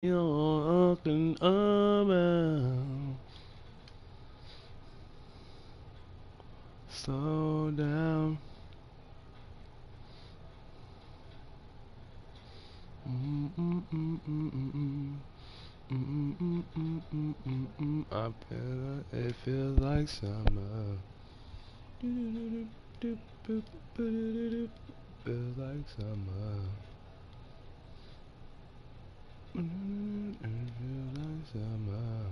You're talking about. Slow down. I feel it feels like summer. Feels like summer. Feels like summer.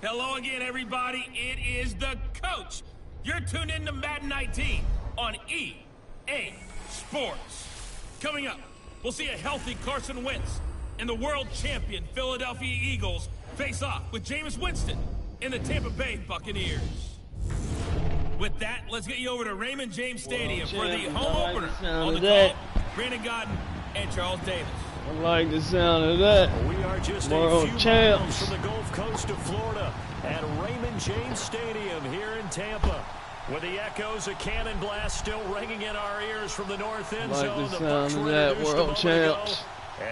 Hello again, everybody. It is the coach. You're tuned in to Madden 19 on EA Sports. Coming up, we'll see a healthy Carson Wentz and the world champion Philadelphia Eagles face off with Jameis Winston and the Tampa Bay Buccaneers. With that, let's get you over to Raymond James Stadium for the home opener. On the call, Brandon Godden and Charles Davis. I like the sound of that. We are just World a few champs miles from the Gulf Coast of Florida at Raymond James Stadium here in Tampa, with the echoes of cannon blast still ringing in our ears from the north end Like zone. the The Bucs sound of were that. introduced a World moment champs. ago,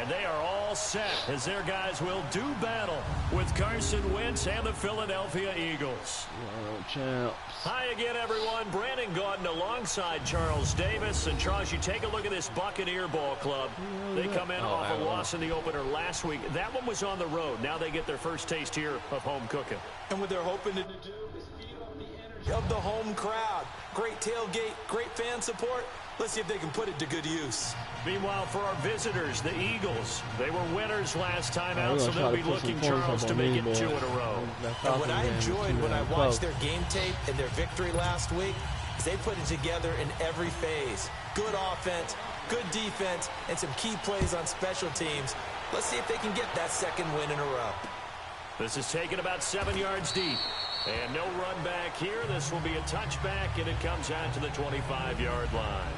and they are all set as their guys will do battle with Carson Wentz and the Philadelphia Eagles. World champs. Hi again, everyone. Brandon Gaudin alongside Charles Davis. And Charles, you take a look at this Buccaneer ball club. They come in off a loss in the opener last week. That one was on the road. Now they get their first taste here of home cooking. And what they're hoping to do is feed off the energy of the home crowd. Great tailgate, great fan support. Let's see if they can put it to good use. Meanwhile, for our visitors, the Eagles, they were winners last time out, so they'll be looking, Charles, to make it 2 in a row. And what I enjoyed when I watched their game tape and their victory last week is they put it together in every phase. Good offense, good defense, and some key plays on special teams. Let's see if they can get that second win in a row. This is taken about 7 yards deep. And no run back here. This will be a touchback, and it comes out to the 25-yard line.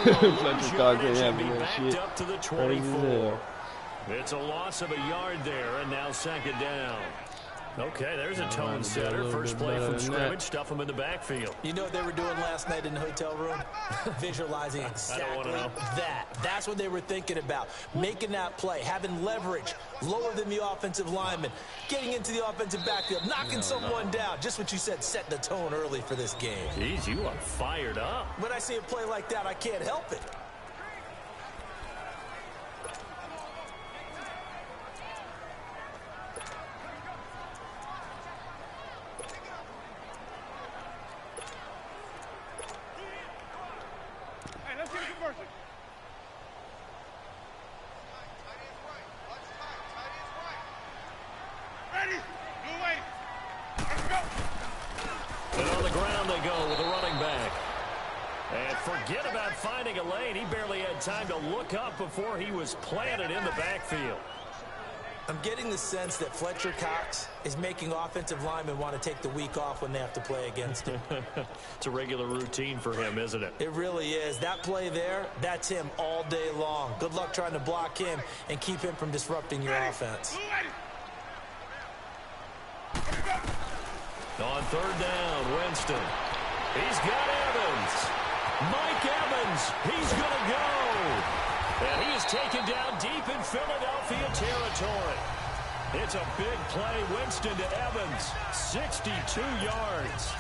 Fletcher Cox ain't having that shit. Up to the 24. It's a loss of a yard there, and now second down. Okay, there's a tone setter. First play from scrimmage. Stuff them in the backfield. You know what they were doing last night in the hotel room? Visualizing exactly that. That's what they were thinking about. Making that play, having leverage, lower than the offensive lineman, getting into the offensive backfield, knocking someone down. Just what you said, set the tone early for this game. Jeez, you are fired up. When I see a play like that, I can't help it. And on the ground they go with a running back. And forget about finding a lane. He barely had time to look up before he was planted in the backfield. I'm getting the sense that Fletcher Cox is making offensive linemen want to take the week off when they have to play against him. It's a regular routine for him, isn't it? It really is. That play there, that's him all day long. Good luck trying to block him and keep him from disrupting your offense. On third down, Winston. He's got Evans. Mike Evans. He's going to go. And he is taken down deep in Philadelphia territory. It's a big play. Winston to Evans. 62 yards.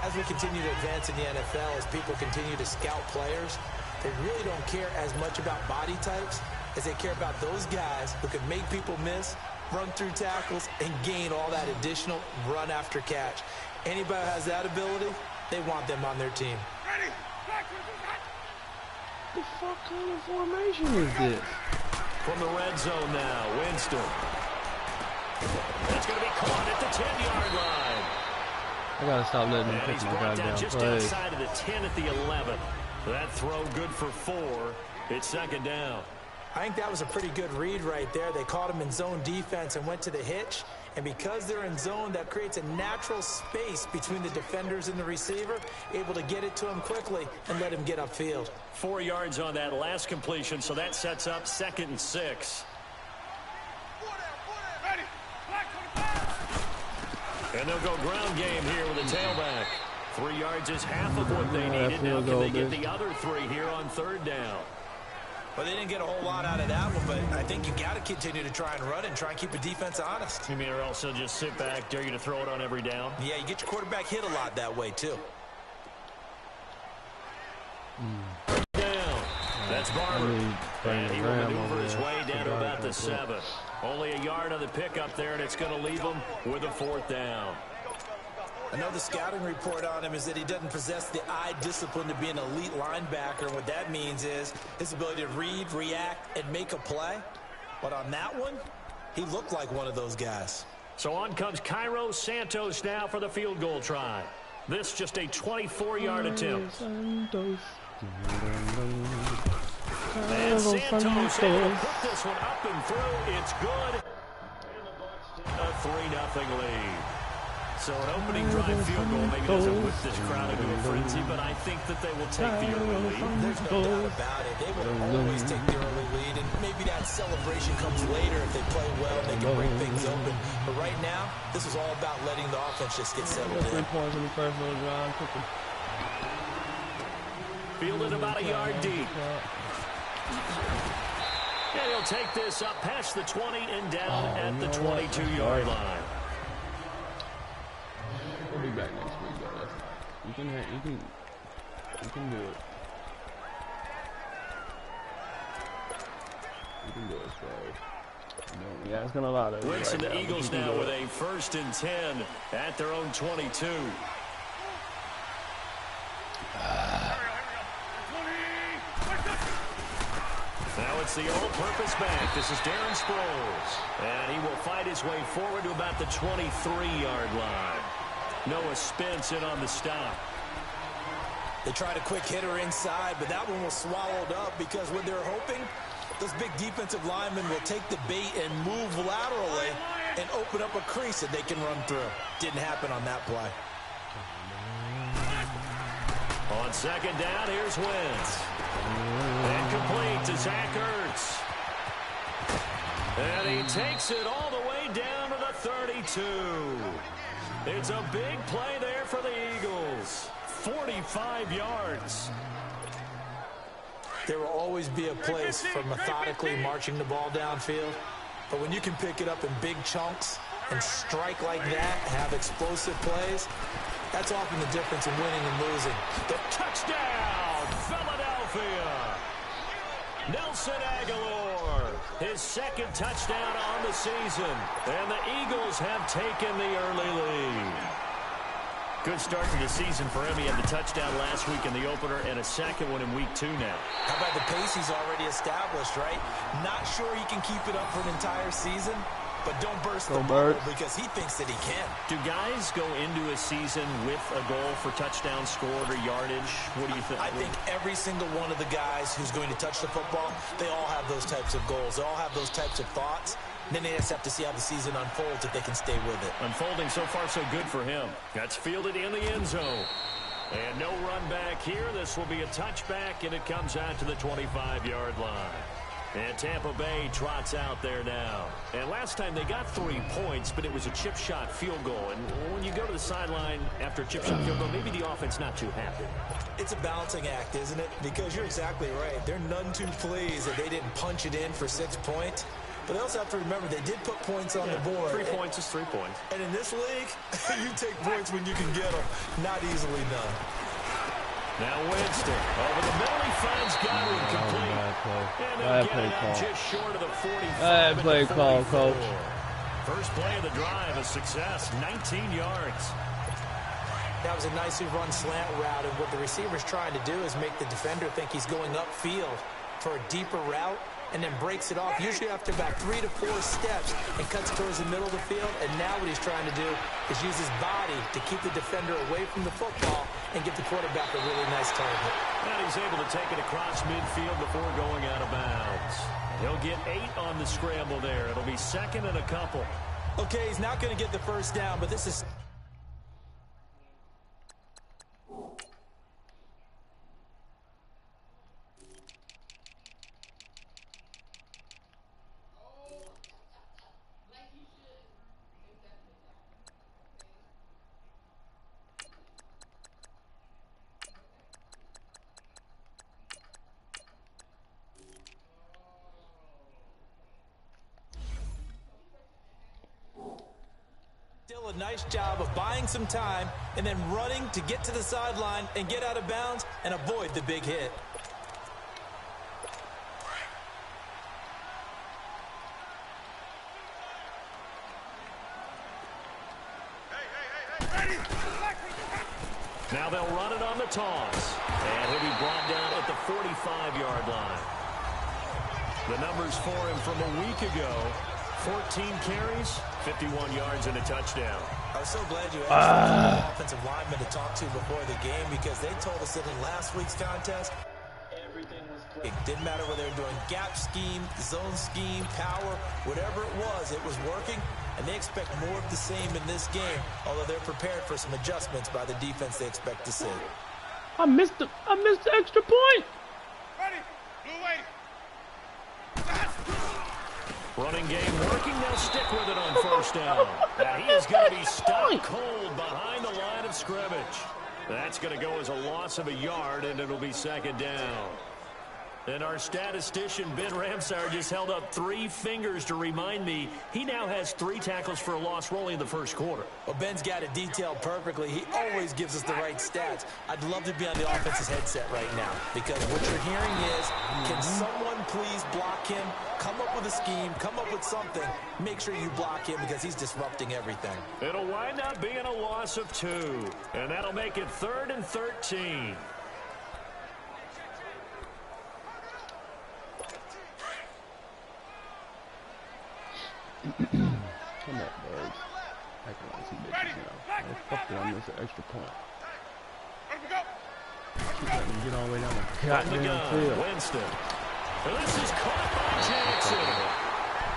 As we continue to advance in the NFL, as people continue to scout players, they really don't care as much about body types as they care about those guys who can make people miss, run through tackles, and gain all that additional run after catch. Anybody who has that ability, they want them on their team. What the fuck kind of formation is this? From the red zone now, Winston. That's going to be caught at the 10-yard line. I gotta stop letting him And pick he's my brought down goddamn just play. outside of the 10 at the 11. That throw good for 4. It's second down. I think that was a pretty good read right there. They caught him in zone defense and went to the hitch. And because they're in zone, that creates a natural space between the defenders and the receiver, able to get it to him quickly and let him get upfield. 4 yards on that last completion, so that sets up 2nd and 6. And they'll go ground game here with a tailback. 3 yards is half of what they needed. Now can they get the other 3 here on 3rd down? Well, they didn't get a whole lot out of that one, but I think you got to continue to try and run and try and keep the defense honest. You mean or also just sit back, dare you to throw it on every down? Yeah, you get your quarterback hit a lot that way, too. Down. That's Barber. And he will maneuver his way down to about the 7. Only a yard on the pickup there, and it's going to leave him with a 4th down. I know the scouting report on him is that he doesn't possess the eye discipline to be an elite linebacker. What that means is his ability to read, react, and make a play. But on that one, he looked like one of those guys. So on comes Cairo Santos now for the field goal try. This just a 24-yard attempt. And Santos able to put this one up and through. It's good. A 3-0 lead. So an opening drive field goal maybe doesn't whip this crowd into a frenzy, but I think that they will take the early lead. There's no doubt about it. They will always take the early lead, and maybe that celebration comes later if they play well and they can break things open. But right now, this is all about letting the offense just get settled in. Fielded about a yard deep. And he'll take this up past the 20 and down at the 22-yard line. We'll be back next week, though. That's fine. You can do it. You can do it, bro. Yeah, it's gonna allow that. Wicks and the Eagles now with a 1st and 10 at their own 22. Now it's the all-purpose back. This is Darren Sproles. And he will fight his way forward to about the 23-yard line. Noah Spence in on the stop. They tried a quick hitter inside, but that one was swallowed up because what they're hoping, those big defensive linemen will take the bait and move laterally and open up a crease that they can run through. Didn't happen on that play. On 2nd down, here's Wentz. And complete to Zach Ertz. And he takes it all the way down to the 32. It's a big play there for the Eagles. 45 yards. There will always be a place for methodically marching the ball downfield. But when you can pick it up in big chunks and strike like that, have explosive plays, that's often the difference in winning and losing. The touchdown, Philadelphia. Nelson Aguilar, his 2nd touchdown on the season. And the Eagles have taken the early lead. Good start to the season for him. He had the touchdown last week in the opener and a 2nd one in week 2 now. How about the pace he's already established, right? Not sure he can keep it up for an entire season, but don't burst the bubble because he thinks that he can. Do guys go into a season with a goal for touchdown scored or yardage? What do you think? I think every single one of the guys who's going to touch the football, they all have those types of goals. They all have those types of thoughts. And then they just have to see how the season unfolds if they can stay with it. Unfolding so far so good for him. That's fielded in the end zone. And no run back here. This will be a touchback, and it comes out to the 25-yard line. And Tampa Bay trots out there now. And last time they got 3 points, but it was a chip shot field goal. And when you go to the sideline after a chip shot field goal, maybe the offense not too happy. It's a balancing act, isn't it? Because you're exactly right. They're none too pleased that they didn't punch it in for 6 points. But they also have to remember they did put points on the board. 3 points is 3 points. And in this league, you take points when you can get them. Not easily done. Now Winston. Over the middle, he finds Godwin complete. And they'll get it out just short of the 45. Bad play call, Coach. First play of the drive, a success, 19 yards. That was a nicely run slant route, and what the receiver's trying to do is make the defender think he's going upfield for a deeper route, and then breaks it off, usually after about 3 to 4 steps, and cuts towards the middle of the field. And now what he's trying to do is use his body to keep the defender away from the football and get the quarterback a really nice target. And he's able to take it across midfield before going out of bounds. He'll get 8 on the scramble there. It'll be second and a couple. Okay, he's not going to get the first down, but this is... Still a nice job of buying some time and then running to get to the sideline and get out of bounds and avoid the big hit. Now they'll run it on the toss. And he'll be brought down at the 45-yard line. The numbers for him from a week ago: 14 carries, 51 yards, and a touchdown. I was so glad you asked the offensive lineman to talk to before the game, because they told us that in last week's contest, everything was clear. It didn't matter whether they were doing gap scheme, zone scheme, power, whatever it was working, and they expect more of the same in this game, although they're prepared for some adjustments by the defense they expect to see. I missed the extra point. Ready, blue lady. Running game working. They'll stick with it on first down. Now he is going to be stopped cold behind the line of scrimmage. That's going to go as a loss of a yard, and it'll be second down. And our statistician, Ben Ramsauer, just held up 3 fingers to remind me he now has 3 tackles for a loss rolling in the first quarter. Well, Ben's got it detailed perfectly. He always gives us the right stats. I'd love to be on the offense's headset right now, because what you're hearing is, can someone please block him? Come up with a scheme, come up with something. Make sure you block him, because he's disrupting everything. It'll wind up being a loss of 2, and that'll make it 3rd and 13. Come on, birds. I can see bitches now. Fuck it, I missed an extra point. Keep letting me get all the way down the goddamn field. Winston. And this is caught by Jackson.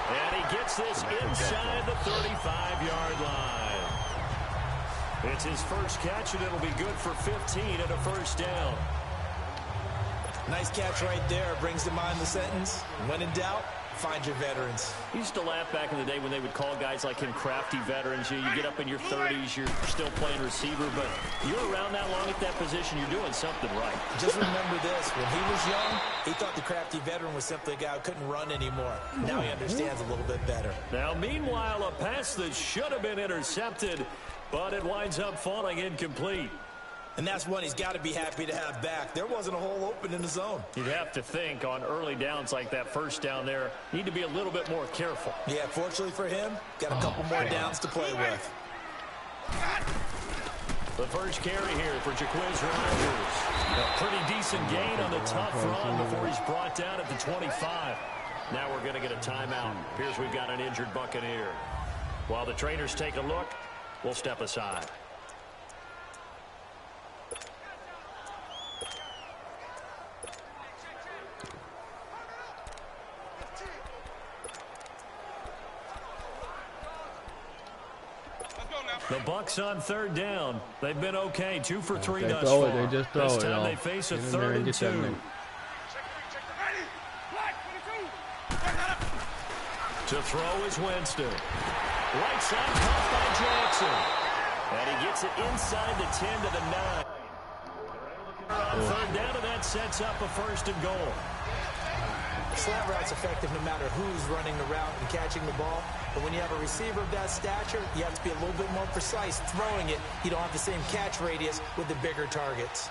And he gets this inside the 35-yard line. It's his first catch, and it'll be good for 15 and a first down. Nice catch right there. Brings to mind the sentence, when in doubt, find your veterans. I used to laugh back in the day when they would call guys like him crafty veterans. You get up in your 30s, you're still playing receiver, but you're around that long at that position, you're doing something right. Just remember this, when he was young, he thought the crafty veteran was simply a guy who couldn't run anymore. Now he understands a little bit better. Now, meanwhile, a pass that should have been intercepted, but it winds up falling incomplete. And that's one he's got to be happy to have back. There wasn't a hole open in the zone. You'd have to think on early downs like that first down there, need to be a little bit more careful. Yeah, fortunately for him, got a couple more downs to play with. The first carry here for Jaquiz Rogers. A pretty decent gain on the tough run before he's brought down at the 25. Now we're going to get a timeout. Appears we've got an injured Buccaneer. While the trainers take a look, we'll step aside. The Bucs on third down. They've been okay, 2 for 3 thus far. They just throw this it. time they face a 3rd and 2. To throw is Winston. Right side caught by Jackson. And he gets it inside the 10 to the 9. On third down, and that sets up a 1st and goal. Slant route's effective no matter who's running the route and catching the ball. But when you have a receiver of that stature, you have to be a little bit more precise throwing it. You don't have the same catch radius with the bigger targets.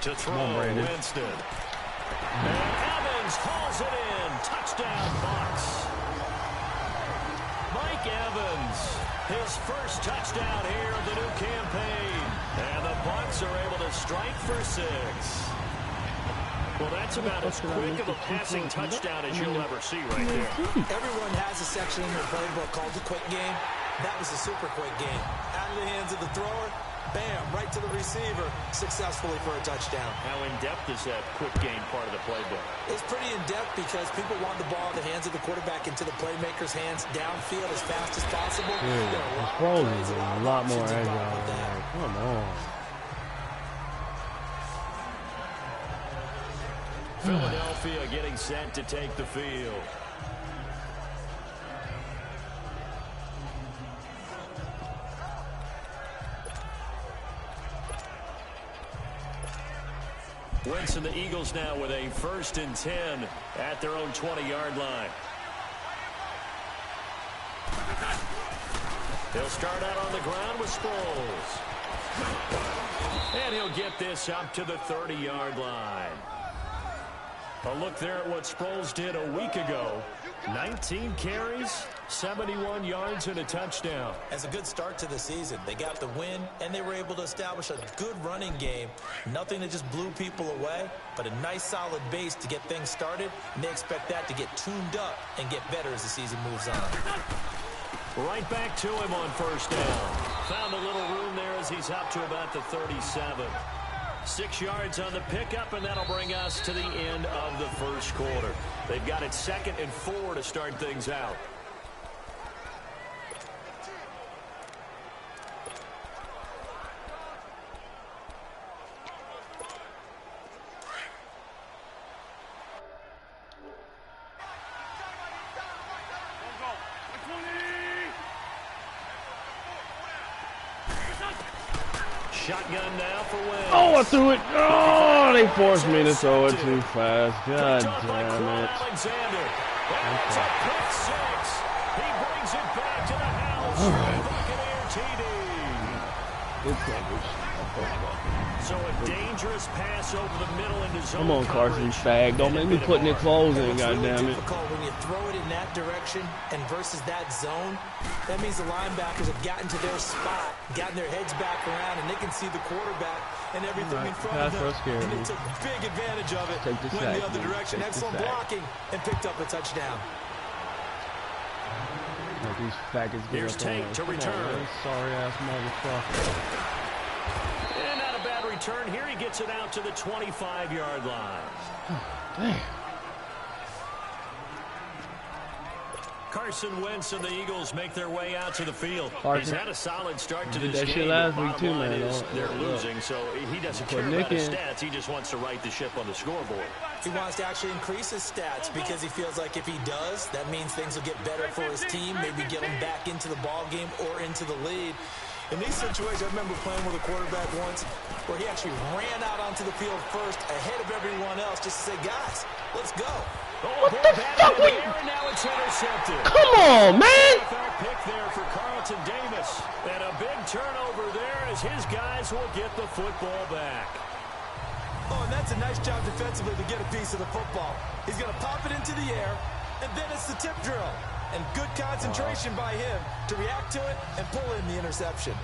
To throw, Winston. And Evans hauls it in. Touchdown, Bucs. Mike Evans, his first touchdown here of the new campaign. And the Bucs are able to strike for 6. Well, that's about as quick of a passing touchdown as you'll ever see right there. Everyone has a section in their playbook called the quick game. That was a super quick game. Out of the hands of the thrower, bam, right to the receiver, successfully for a touchdown. How in-depth is that quick game part of the playbook? It's pretty in-depth because people want the ball in the hands of the quarterback into the playmaker's hands downfield as fast as possible. Dude, this is a lot more agile. Come on. Philadelphia getting set to take the field. Winston, the Eagles now with a 1st and 10 at their own 20-yard line. He'll start out on the ground with Sproles. And he'll get this up to the 30-yard line. A look there at what Sproles did a week ago. 19 carries, 71 yards, and a touchdown. As a good start to the season, they got the win, and they were able to establish a good running game. Nothing that just blew people away, but a nice solid base to get things started, and they expect that to get tuned up and get better as the season moves on. Right back to him on 1st down. Found a little room there as he's up to about the 37. 6 yards on the pickup, and that'll bring us to the end of the 1st quarter. They've got it 2nd and 4 to start things out. Shotgun now for Wentz. Oh, I threw it. Oh, they forced me to throw it too fast. God damn it. Alexander. That's a pick 6. He brings it back to the house. All right. Buccaneer TD. So a dangerous pass over the middle into zone. Come on, Carson, fag. Don't make me put Nick Foles in, goddammit. When you throw it in that direction and versus that zone, that means the linebackers have gotten to their spot, gotten their heads back around, and they can see the quarterback and everything in front of them. And they took big advantage of it. Went the other direction. Excellent blocking and picked up a touchdown. These faggots get Here's Tate to return. Sorry ass motherfucker. And not a bad return. Here he gets it out to the 25-yard line. Damn. Carson Wentz and the Eagles make their way out to the field. Carson. He's had a solid start to Did this that game. shit last week too, man. They're losing, so he doesn't care about his stats. He just wants to right the ship on the scoreboard. He wants to actually increase his stats because he feels like if he does, that means things will get better for his team, maybe get him back into the ball game or into the lead. In these situations, I remember playing with a quarterback once where he actually ran out onto the field first ahead of everyone else just to say, guys, let's go. What the fuck? Now it's intercepted. Come on, man. Pick there for Carlton Davis. And a big turnover there as his guys will get the football back. Oh, and that's a nice job defensively to get a piece of the football. He's going to pop it into the air, and then it's the tip drill. And good concentration by him to react to it and pull in the interception.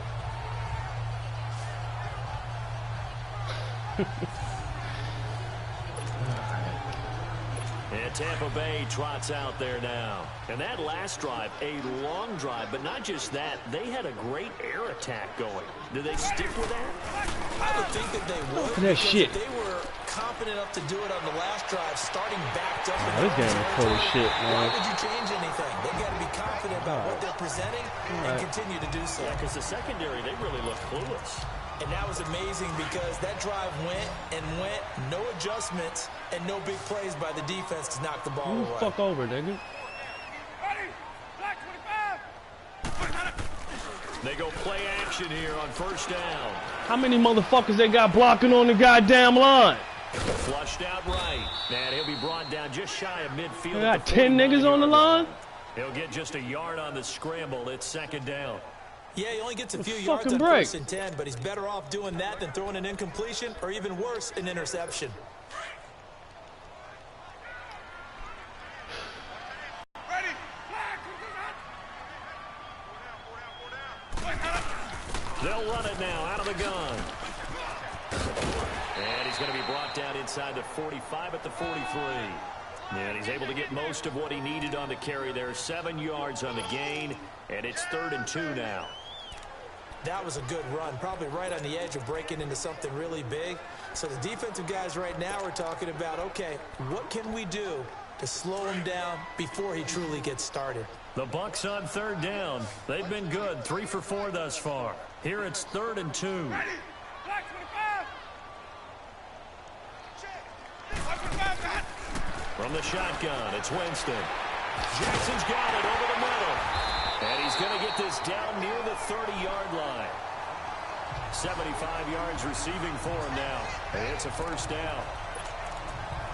And Tampa Bay trots out there now. And that last drive, a long drive, but not just that. They had a great air attack going. Do they stick with that? I would think that they would. Look at that shit. They were confident enough to do it on the last drive, starting backed up. This game is full of shit, man. Why would you change anything? They got to be confident about what they're presenting and continue to do so. Yeah, because the secondary, they really look clueless. And that was amazing because that drive went and went, no adjustments, and no big plays by the defense to knock the ball Move away. the fuck over, nigga. Ready? Black 25. They go play action here on first down. How many motherfuckers they got blocking on the goddamn line? Flushed out right. And he'll be brought down just shy of midfield. They got 10 niggas on the line? He'll get just a yard on the scramble. It's second down. Yeah, he only gets a few yards on first and 10, but he's better off doing that than throwing an incompletion or even worse, an interception. They'll run it now out of the gun. And he's going to be brought down inside the 45 at the 43. And he's able to get most of what he needed on the carry there. 7 yards on the gain, and it's 3rd and 2 now. That was a good run, probably right on the edge of breaking into something really big. So the defensive guys right now are talking about, okay, what can we do to slow him down before he truly gets started? The Bucs on 3rd down. They've been good, 3 for 4 thus far. Here it's 3rd and 2. From the shotgun, it's Winston. Jackson's got it over the middle. And he's going to get this down near the 30-yard line. 75 yards receiving for him now. And it's a first down.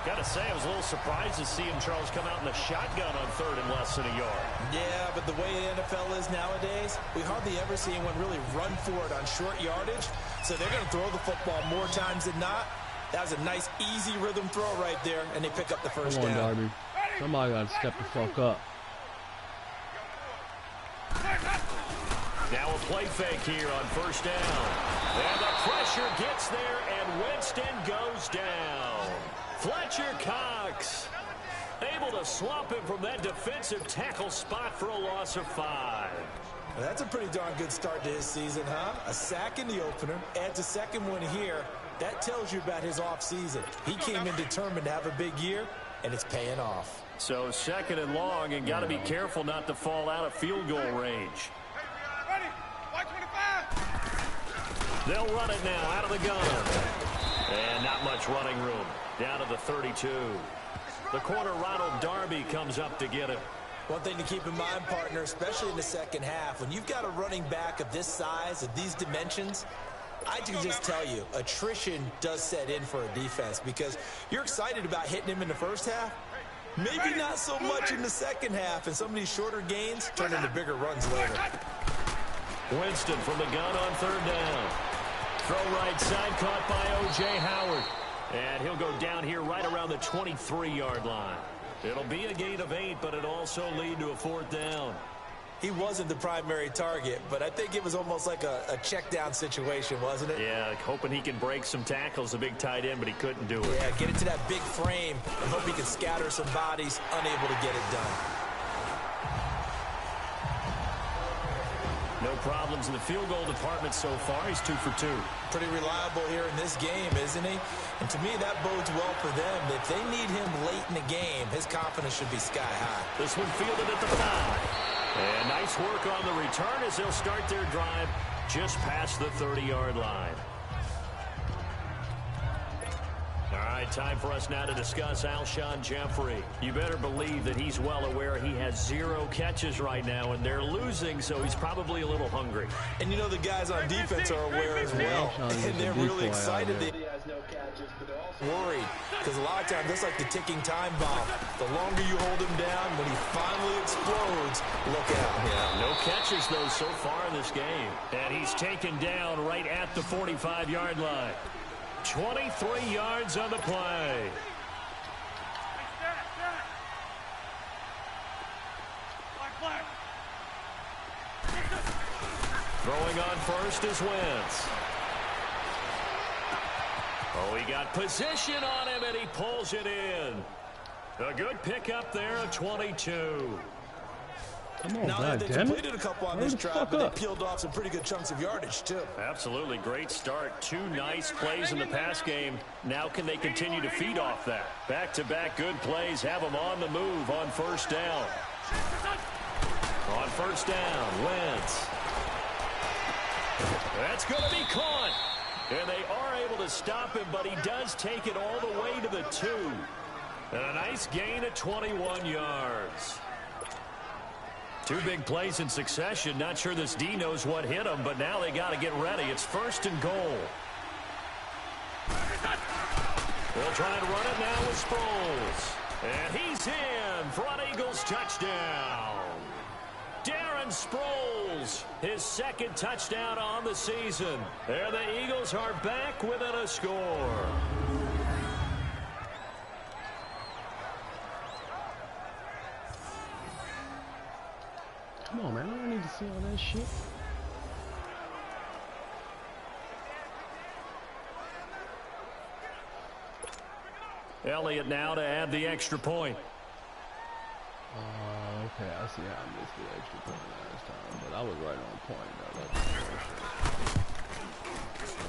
Got to say, I was a little surprised to see him, Charles, come out in the shotgun on 3rd and less than a yard. Yeah, but the way the NFL is nowadays, we hardly ever see anyone really run for it on short yardage. So they're going to throw the football more times than not. That was a nice, easy rhythm throw right there, and they pick up the first down. Come on, Darby. Somebody got to step the fuck up. Now a play fake here on first down. And the pressure gets there, and Winston goes down. Fletcher Cox able to swamp him from that defensive tackle spot for a loss of 5. Well, that's a pretty darn good start to his season, huh? A sack in the opener, adds a second one here. That tells you about his offseason. He came in determined to have a big year, and it's paying off. So 2nd and long, and got to be careful not to fall out of field goal range. They'll run it now out of the gun. And not much running room. Down to the 32. The corner, Ronald Darby, comes up to get him. One thing to keep in mind, partner, especially in the second half, when you've got a running back of this size, of these dimensions, I can just tell you, attrition does set in for a defense because you're excited about hitting him in the first half. Maybe not so much in the second half, and some of these shorter gains turn into bigger runs later. Winston from the gun on 3rd down. Throw right side, caught by O.J. Howard. And he'll go down here right around the 23-yard line. It'll be a gain of 8, but it'll also lead to a 4th down. He wasn't the primary target, but I think it was almost like a check down situation, wasn't it? Yeah, hoping he can break some tackles, a big tight end, but he couldn't do it. Yeah, get it to that big frame and hope he can scatter some bodies, unable to get it done. No problems in the field goal department so far. He's 2 for 2. Pretty reliable here in this game, isn't he? And to me, that bodes well for them. If they need him late in the game, his confidence should be sky high. This one fielded at the 5. And nice work on the return as they'll start their drive just past the 30-yard line. All right, time for us now to discuss Alshon Jeffrey. You better believe that he's well aware he has 0 catches right now, and they're losing, so he's probably a little hungry. And you know the guys on defense are aware as well, and they're really excited that he has no catches, but they're also worried, because a lot of times that's like the ticking time bomb. The longer you hold him down, when he finally explodes, look out. Yeah, no catches, though, so far in this game. And he's taken down right at the 45-yard line. 23 yards on the play. Throwing on first is Wentz. Oh, he got position on him, and he pulls it in. A good pickup there of 22. Come on, now God, they damn completed it. a couple on this drive, but they peeled off some pretty good chunks of yardage, too. Absolutely. Great start. 2 nice plays in the pass game. Now can they continue to feed off that? Back-to-back good plays have them on the move on first down. On first down, Wentz. That's going to be caught. And they are able to stop him, but he does take it all the way to the 2. And a nice gain of 21 yards. Two big plays in succession. Not sure this D knows what hit him, but now they got to get ready. It's 1st and goal. They'll try and run it now with Sproles. And he's in for an Eagles touchdown. Darren Sproles, his 2nd touchdown on the season. And the Eagles are back within a score. Come on, man. I don't need to see all that shit. Elliott now to add the extra point. Okay, I see how I missed the extra point last time, but I was right on point,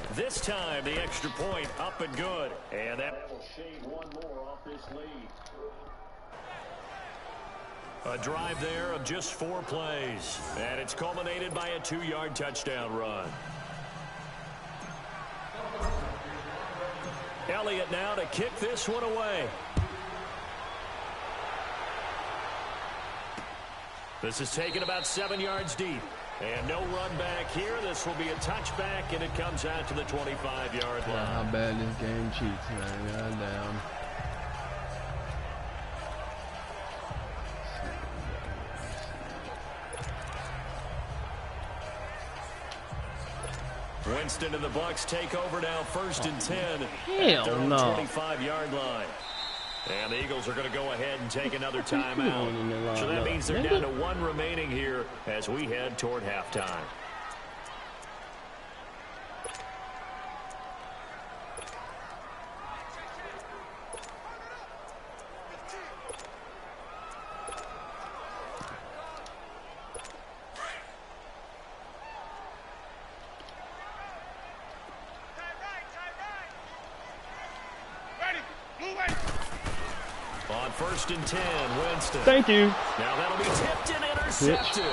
though. This time, the extra point up and good. And that will shave one more off this lead. A drive there of just 4 plays. And it's culminated by a 2-yard touchdown run. Elliott now to kick this one away. This is taken about 7 yards deep. And no run back here. This will be a touchback, and it comes out to the 25-yard line. How bad this game cheats, man. Goddamn. Winston and the Bucs take over now, 1st and 10. Hell no. 25-yard line. And the Eagles are going to go ahead and take another timeout. So that means they're down to 1 remaining here as we head toward halftime. On 1st and 10, Winston. Thank you. Now that'll be tipped and intercepted.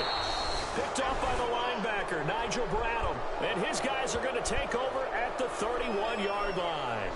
Picked up by the linebacker, Nigel Bradham. And his guys are going to take over at the 31-yard line.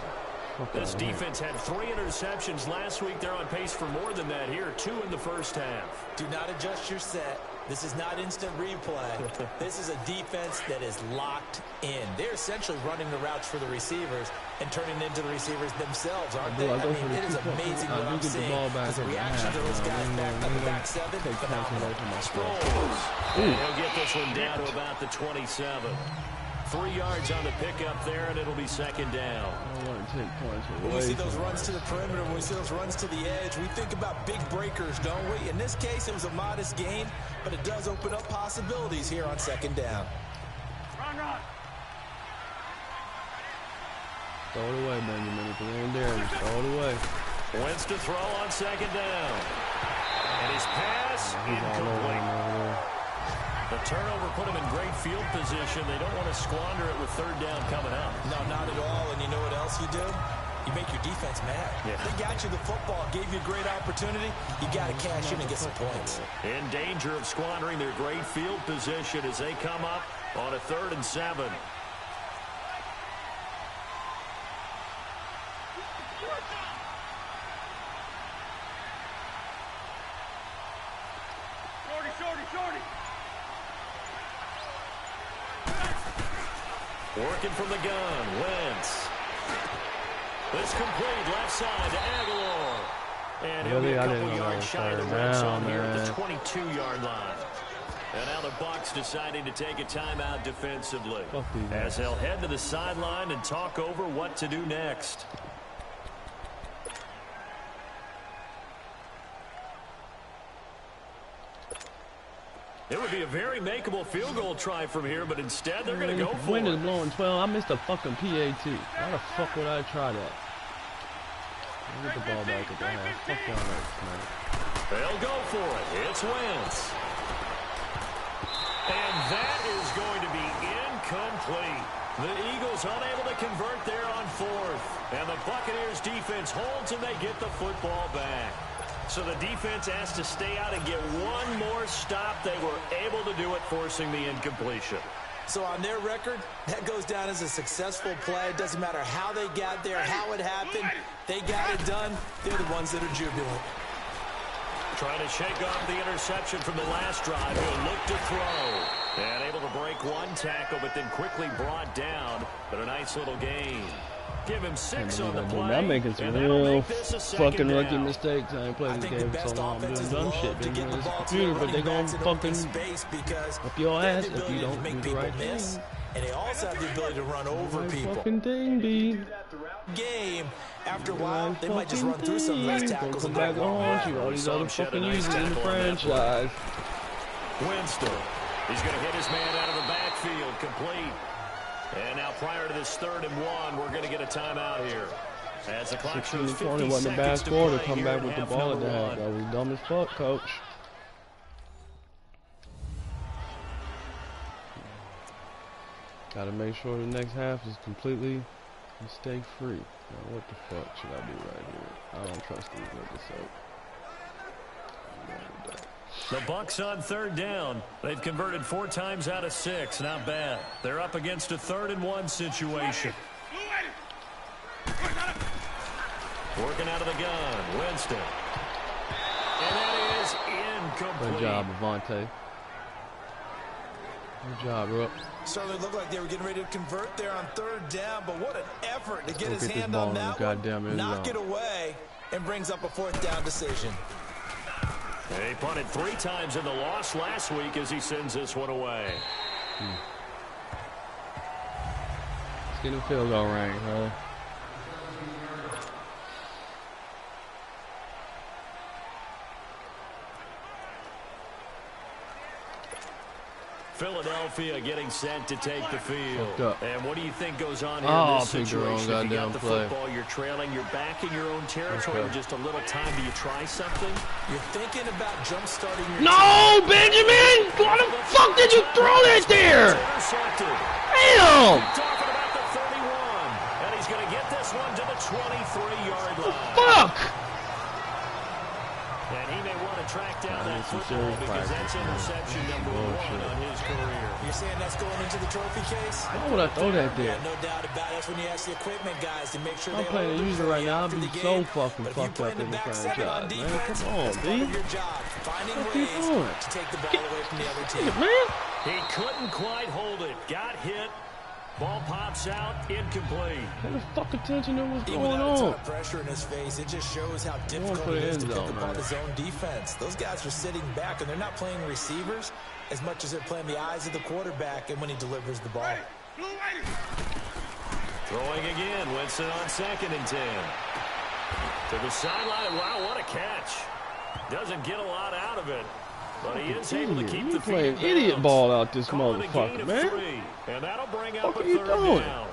This defense had 3 interceptions last week. They're on pace for more than that here, 2 in the first half. Do not adjust your set. This is not instant replay. This is a defense that is locked in. They're essentially running the routes for the receivers and turning into the receivers themselves, aren't they? I mean, it is amazing what I'm seeing. Because the reaction to those guys back on the back 7, phenomenal. Sproles. And he'll get this one down to about the 27. 3 yards on the pickup there, and it'll be 2nd down. I don't want to take points away. When we see those runs to the perimeter, when we see those runs to the edge, we think about big breakers, don't we? In this case, it was a modest gain, but it does open up possibilities here on 2nd down. Run. Throw it away, Benjamin. If it ain't there, just throw it away. Wins to throw on 2nd down. And his pass incomplete. The turnover put him in great field position. They don't want to squander it with 3rd down coming up. No, not at all. And you know what else you do? You make your defense mad. Yeah. They got you the football, gave you a great opportunity. You got to cash in and get some points. In danger of squandering their great field position as they come up on a 3rd and 7. Shorty. Working from the gun, Wentz. This complete left side to Aguilar. And he'll be a couple yards shy of the red zone here at the 22-yard line. And now the Bucs deciding to take a timeout defensively as they'll head to the sideline and talk over what to do next. It would be a very makeable field goal try from here, but instead they're going to go for it. Wind is blowing 12. I missed a fucking PAT. Why the fuck would I try that? I'll get the ball back at the half. Fuck y'all next, man. They'll go for it. It's Wentz. And that is going to be incomplete. The Eagles unable to convert there on 4th. And the Buccaneers defense holds and they get the football back. So the defense has to stay out and get one more stop. They were able to do it, forcing the incompletion. So on their record, that goes down as a successful play. It doesn't matter how they got there, how it happened. They got it done. They're the ones that are jubilant. Trying to shake off the interception from the last drive. He'll look to throw. And able to break one tackle, but then quickly brought down. But a nice little gain. Give him 6 on the play. I'm making some real fucking rookie mistakes. I ain't played this game for so long. I'm doing dumb shit. They get this computer, but they gonna fucking up your ass if you don't do the right thing. And they also have the ability to run over people. Fucking thing, B. Game. After a while, they might just run through some of those tackles and come back on. You all these other fucking users in the franchise. Winston. He's going to hit his man out of the backfield. Complete. And now prior to this 3rd and 1, we're going to get a timeout here. As the clock shows 50 wasn't a bad seconds score to to play come back with the ball at the half. That was dumb as fuck, coach. Gotta make sure the next half is completely mistake-free. Now, what the fuck should I do right here? I don't trust these niggas, so... The Bucks on 3rd down. They've converted 4 times out of 6. Not bad. They're up against a 3rd and 1 situation. Working out of the gun. Winston. And that is incomplete. Good job, Avante. Good job, Rook. Certainly looked like they were getting ready to convert there on 3rd down, but what an effort to get his hand on that one. Knock it away, and brings up a 4th down decision. He punted 3 times in the loss last week as he sends this one away. Let's get a field goal range, huh? Philadelphia getting set to take the field. And what do you think goes on here in this situation? If you got the football, you're trailing, you're back in your own territory with just a little time. Do you try something? You're thinking about jump-starting your No, Benjamin! Why the fuck did you throw that there? Damn! Talking about the 31. And he's going to get this one to the 23-yard line. Fuck! And he may want to track down that football because that's interception number 1 on his career. You're saying that's going into the trophy case? Why would I throw that there? Yeah, no doubt about it. That's when you ask the equipment guys to make sure I'm playing a user right now. I'll be so fucking fucked up in the franchise, man. Come on, B. What you doing? To take the ball away from the other team. Man. He couldn't quite hold it. Got hit. Ball pops out, incomplete. Pay the fuck attention to what's going on. on. Without pressure in his face, it just shows how difficult it is to pick up on his own defense. Those guys are sitting back, and they're not playing receivers as much as they're playing the eyes of the quarterback and when he delivers the ball. Throwing again, Winston on 2nd and 10. To the sideline. Wow, what a catch. Doesn't get a lot out of it. But he is able to keep the playing idiot ball out this motherfucker, man. 3, and that'll bring up what a 3rd down.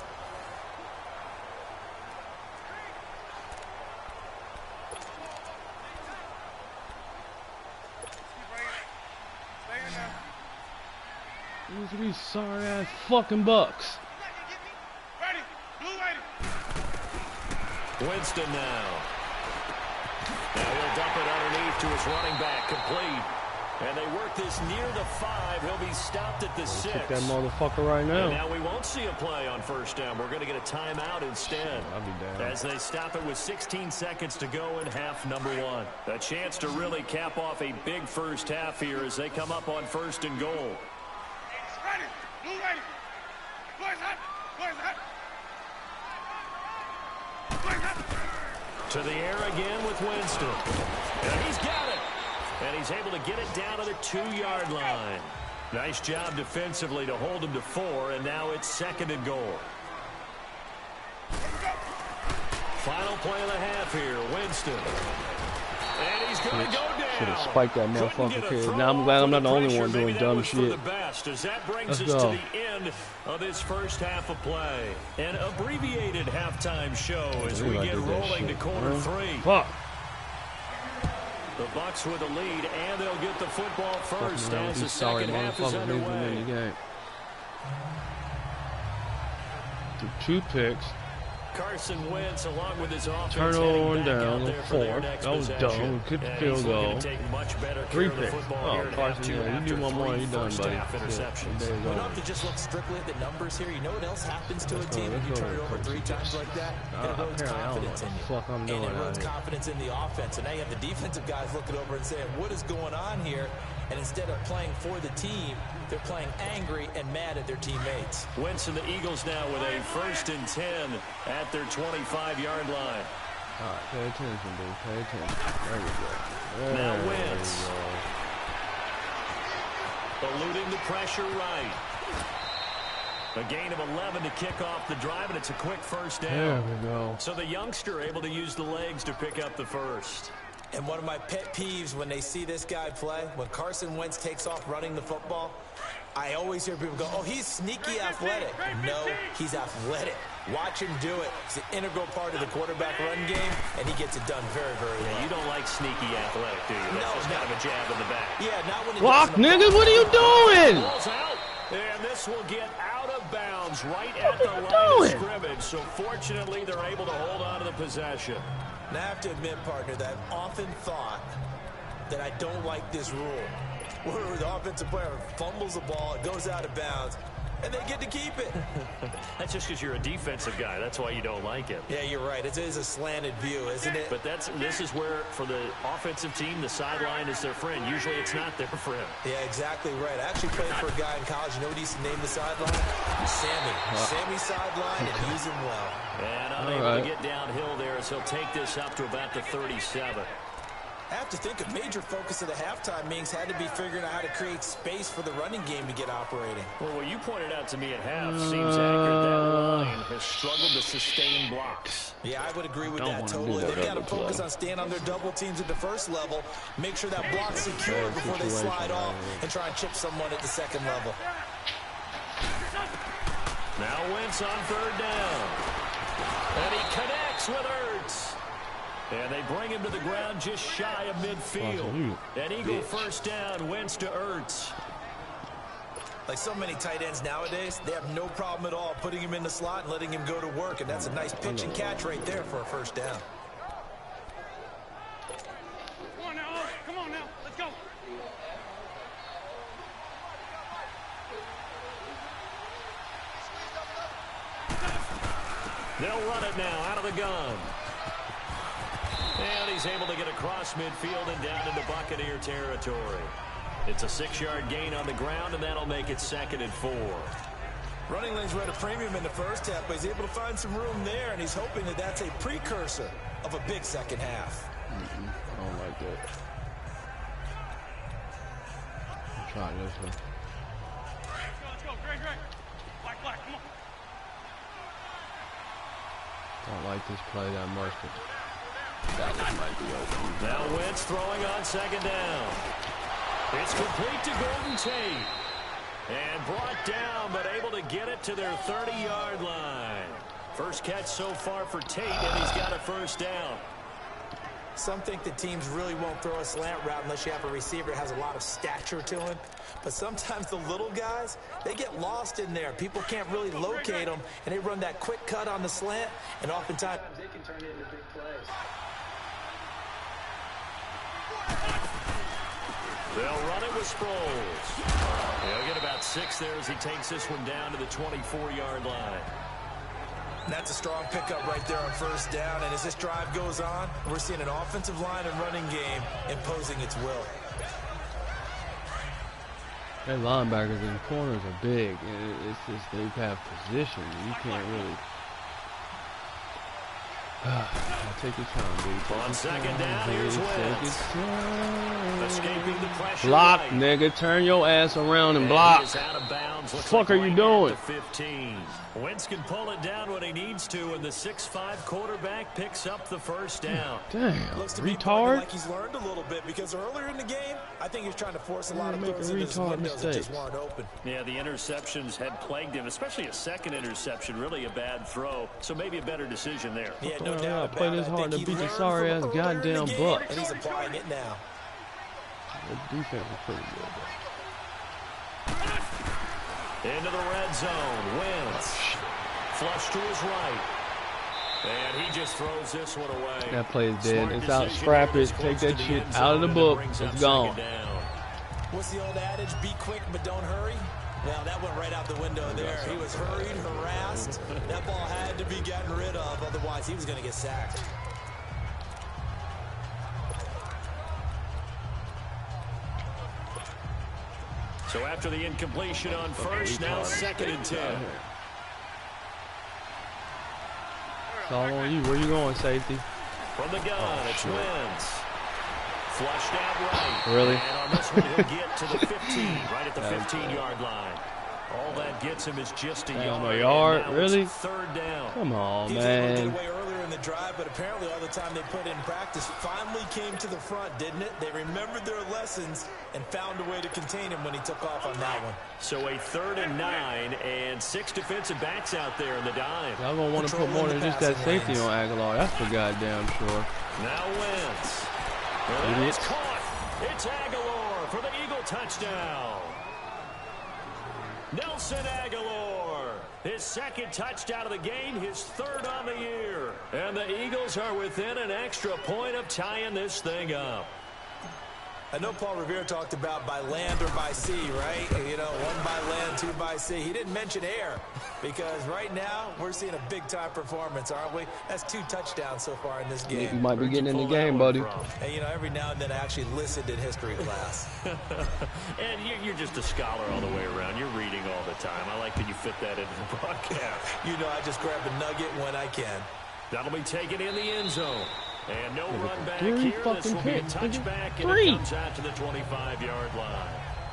These sorry ass fucking Bucks. Winston now. Now he'll dump it underneath to his running back, complete. And they work this near the 5. He'll be stopped at the 6. Kick that motherfucker right now. And now we won't see a play on 1st down. We're going to get a timeout instead. I'll be down. As they stop it with 16 seconds to go in half number 1. A chance to really cap off a big 1st half here as they come up on 1st and goal. To the air again with Winston. And he's got it. And he's able to get it down to the 2-yard line. Nice job defensively to hold him to 4, and now it's 2nd and goal. Final play of the half here, Winston. And he's going to go down. Should have spiked that motherfucker kid. Now I'm glad I'm not the only one doing dumb shit. As that brings us to the end of this 1st half of play. An abbreviated halftime show as we get rolling to quarter 3. Fuck. The Bucks with the lead, and they'll get the football first as the 2nd half is underway. Through 2 picks. Carson Wentz, along with his offense, turnover down on 4. That was dumb. Good field goal. 3 picks. Oh, Carson, yeah, you do one more, you're done, buddy. We don't have to just look strictly at the numbers here. You know what else happens to a team when you turn it over 3 times like that? It erodes confidence in you. And it erodes confidence in the offense. And now you have the defensive guys looking over and saying, what is going on here? And instead of playing for the team, they're playing angry and mad at their teammates. Wentz and the Eagles now with a 1st and 10 at their 25-yard line. All right, pay attention, dude. Pay attention. There we go. Now Wentz. Eluding the pressure right. A gain of 11 to kick off the drive, and it's a quick 1st down. There we go. So the youngster able to use the legs to pick up the 1st. And one of my pet peeves when they see this guy play, when Carson Wentz takes off running the football, I always hear people go, oh, he's sneaky athletic. No, he's athletic. Watch him do it. It's an integral part of the quarterback run game, and he gets it done very, very well. Yeah, you don't like sneaky athletic, do you? That's just kind of a jab in the back. Yeah, not when it block, niggas, what are you doing? Ball's out, and this will get out of bounds right at the line of scrimmage. So fortunately, they're able to hold on to the possession. Now, I have to admit, partner, that I've often thought that I don't like this rule, where the offensive player fumbles the ball, it goes out of bounds, and they get to keep it. That's just because you're a defensive guy. That's why you don't like it. Yeah, you're right. It is a slanted view, isn't it? But this is where, for the offensive team, the sideline is their friend. Usually it's not their friend. Yeah, exactly right. I actually played for a guy in college. You know what he used to name the sideline? Sammy. Sammy sideline, and he's him well. And unable to get downhill there as he'll take this up to about the 37. I have to think a major focus of the halftime meetings had to be figuring out how to create space for the running game to get operating. Well, what you pointed out to me at half seems accurate. That line has struggled to sustain blocks. Yeah, I would agree with that totally. They've got to focus on staying on their double teams at the first level, make sure that block's secure before they slide off, and try and chip someone at the second level. Now Wentz on 3rd down. And he connects with Ertz. And they bring him to the ground just shy of midfield. An Eagle 1st down, Wentz to Ertz. Like so many tight ends nowadays, they have no problem at all putting him in the slot and letting him go to work. And that's a nice pitch and catch right there for a 1st down. Come on now, come on now, let's go. They'll run it now out of the gun. And he's able to get across midfield and down into Buccaneer territory. It's a 6-yard gain on the ground, and that'll make it 2nd and 4. Running lanes were at a premium in the first half, but he's able to find some room there, and he's hoping that that's a precursor of a big second half. I don't like that. I'm trying this one. Let's go, Greg. Black, come on. Don't like this play that much, but that one might be open. Now Wentz throwing on 2nd down. It's complete to Golden Tate. And brought down, but able to get it to their 30-yard line. First catch so far for Tate, and he's got a 1st down. Some think the teams really won't throw a slant route unless you have a receiver that has a lot of stature to him. But sometimes the little guys, they get lost in there. People can't really locate them, and they run that quick cut on the slant, and oftentimes they can turn it into big plays. They'll run it with Sproles. He'll get about 6 there as he takes this one down to the 24-yard line. That's a strong pickup right there on 1st down. And as this drive goes on, we're seeing an offensive line and running game imposing its will. Their linebackers and corners are big. It's just they have position. You can't really. Take your time, dude. On 2nd down, here's Wentz. Escaping the pressure. Block, right. nigga. Turn your ass around and block. He's out of bounds. What the fuck are you doing? 15. Wentz can pull it down when he needs to, and the 6'5" quarterback picks up the 1st down. Damn, Looks to me retard. like he's learned a little bit, because earlier in the game, I think he was trying to force a lot of throws into his windows that just weren't open. Yeah, the interceptions had plagued him, especially a 2nd interception, really a bad throw. So maybe a better decision there. Yeah, no doubt about play this it. hard to beat your sorry ass goddamn Bucks. And he's applying it now. The defense is pretty good, Into the red zone. Wentz. Flush to his right. And he just throws this one away. That play is dead. It's out. Scrap it. Take that shit out of the book. It's gone. What's the old adage? Be quick, but don't hurry. Well, that went right out the window there. He was hurried, harassed. That ball had to be gotten rid of, otherwise he was going to get sacked. So after the incompletion on first, now 2nd and 10. It's all on you. Where you going, safety? From the gun, it's Wentz. Flushed out right. Really? And on this one, he'll get to the 15, right at the 15-yard line. All that gets him is just a yard. Really? 3rd down. Come on, He was able to man. get away earlier in the drive, but apparently all the time they put in practice finally came to the front, didn't it? They remembered their lessons and found a way to contain him when he took off on that one. So a 3rd and 9 and 6 defensive backs out there in the dime. Y'all gonna want to put more than just that safety on Aguilar. That's for goddamn sure. Now Wentz. And it's caught. It's Aguilar for the Eagle touchdown. Nelson Aguilar, his 2nd touchdown of the game, his 3rd on the year. And the Eagles are within an extra point of tying this thing up. I know Paul Revere talked about by land or by sea, right? You know, 1 by land, 2 by sea. He didn't mention air because right now we're seeing a big-time performance, aren't we? That's 2 touchdowns so far in this game. You might be getting in the game, buddy. And, you know, every now and then I actually listened in history class. And you're just a scholar all the way around. You're reading all the time. I like that you fit that into the broadcast. You know, I just grab a nugget when I can. That'll be taken in the end zone. And no run back 3 here. This fucking will be a hits. touchback, and 3. it comes out to the 25-yard line.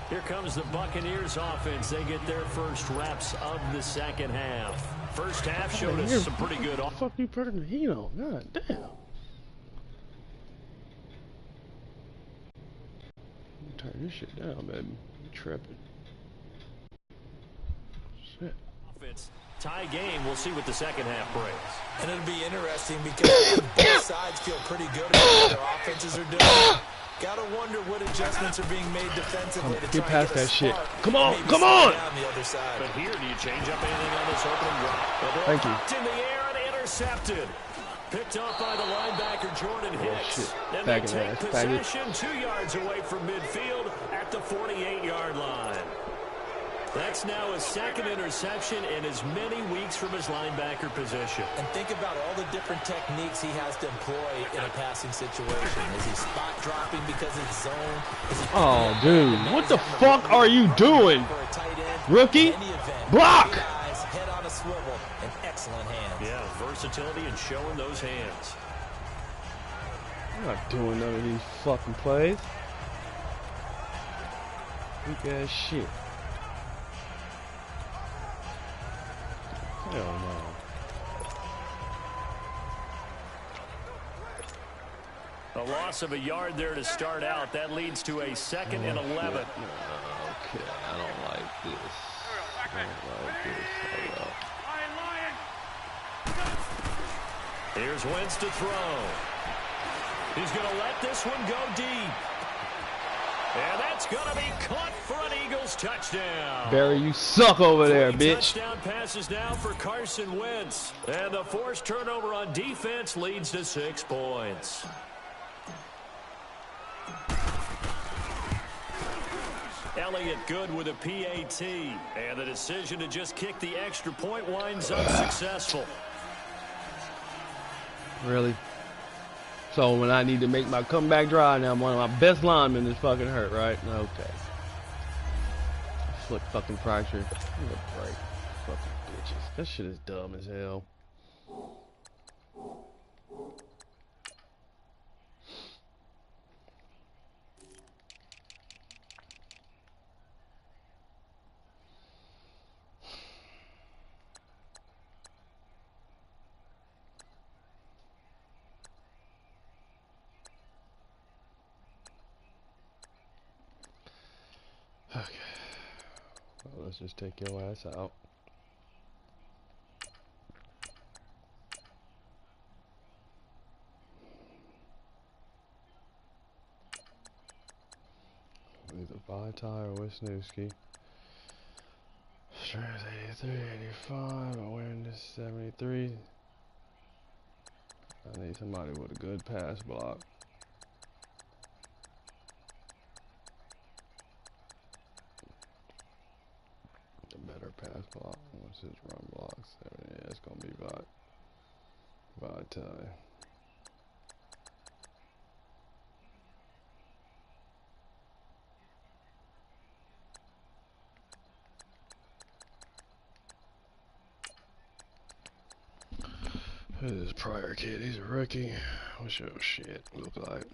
Here comes the Buccaneers offense. They get their first reps of the 2nd half. First half showed us some pretty good. Fuck you, putting the heat on. God damn. Turn this shit down, baby. You tripping. Shit. Offense. Tie game. We'll see what the 2nd half brings. And it'll be interesting because both sides feel pretty good about what their offenses are doing. Gotta wonder what adjustments are being made defensively to Get try past and get that shit. spark. Come on, Maybe come slow on. down the other side. But here, do you change up anything on this opening drop? Thank you. In the air and intercepted. Picked off by the linebacker Jordan Hicks. And they take possession 2 yards away from midfield at the 48-yard line. That's now his 2nd interception in as many weeks from his linebacker position. And think about all the different techniques he has to employ in a passing situation. Is he spot dropping because it's zone? Oh, dude. What the fuck are you doing? Rookie? Block! Head on a swivel and excellent hands. Yeah, versatility and showing those hands. I'm not doing none of these fucking plays. Weak ass shit. Hell no. A loss of a yard there to start out. That leads to a 2nd and 11. Okay, I don't like this. I don't like this. Here's Wentz to throw. He's going to let this one go deep. And that's going to be caught for an Eagles touchdown. Barry, you suck over there, bitch. Touchdown passes now for Carson Wentz. And the forced turnover on defense leads to 6 points. Elliott good with a PAT. And the decision to just kick the extra point winds up successful. Really? So when I need to make my comeback drive, now one of my best linemen is fucking hurt, right? Okay. Foot fucking fracture. Give me a break. Fucking bitches. That shit is dumb as hell. Okay. Well, let's just take your ass out. Either Vitae or Wisniewski. Strength 83, 85, awareness 73. I need somebody with a good pass block. A better pass block. What's his run blocks? Yeah, it's gonna be Vitae. Who's this Pryor kid? He's a rookie. What's your shit look like?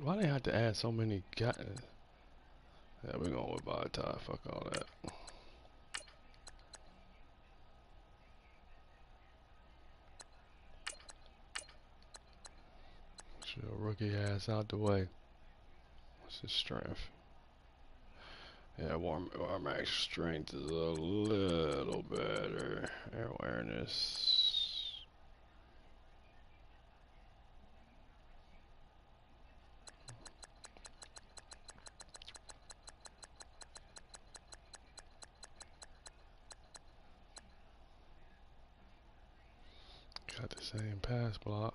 Why they have to add so many guys? Yeah, we're going with Vitae. Fuck all that. Shoot a rookie ass out the way. What's his strength? Yeah, our max strength is a little better. Air awareness. Got the same pass block.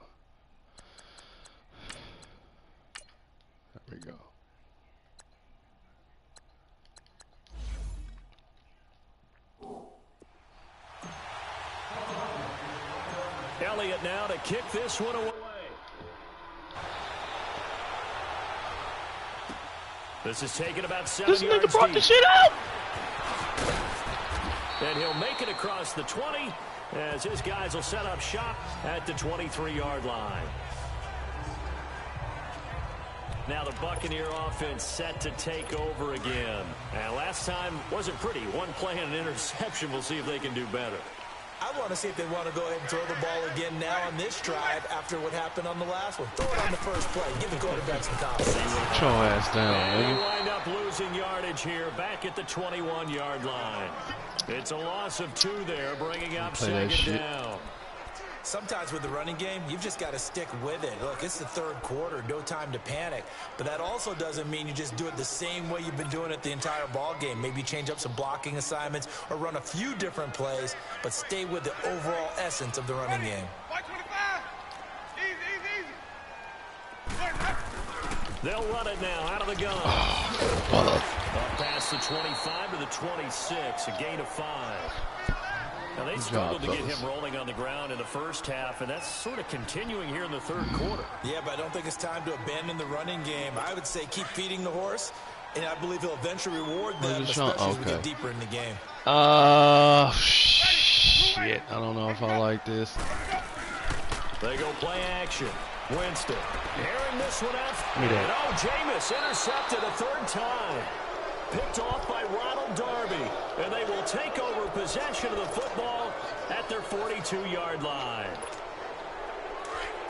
There we go. Elliott now to kick this one away. This is taken about 7 yards deep. This nigga brought the shit out! And he'll make it across the 20 as his guys will set up shop at the 23-yard line. Now the Buccaneer offense set to take over again. And last time wasn't pretty. One play and an interception. We'll see if they can do better. I want to see if they want to go ahead and throw the ball again now on this drive after what happened on the last one. Throw it on the first play. Give the quarterback some confidence. Get your ass down, and nigga. they wind up losing yardage here back at the 21-yard line. It's a loss of 2 there, bringing up second down. Sometimes with the running game, you've just got to stick with it. Look, it's the third quarter, no time to panic. But that also doesn't mean you just do it the same way you've been doing it the entire ball game. Maybe change up some blocking assignments or run a few different plays, but stay with the overall essence of the running game. They'll run it now out of the gun. Up past the 25 to the 26, a gain of 5. Now they struggled to get him rolling on the ground in the first half, and that's sort of continuing here in the third quarter. Yeah, but I don't think it's time to abandon the running game. I would say keep feeding the horse, and I believe he'll eventually reward them, especially as we get deeper in the game. Shit. I don't know if I like this. They go play action. Winston airing this one out. And Jameis intercepted a third time. Picked off by Ronald Darby, and they will take over possession of the football at their 42-yard line.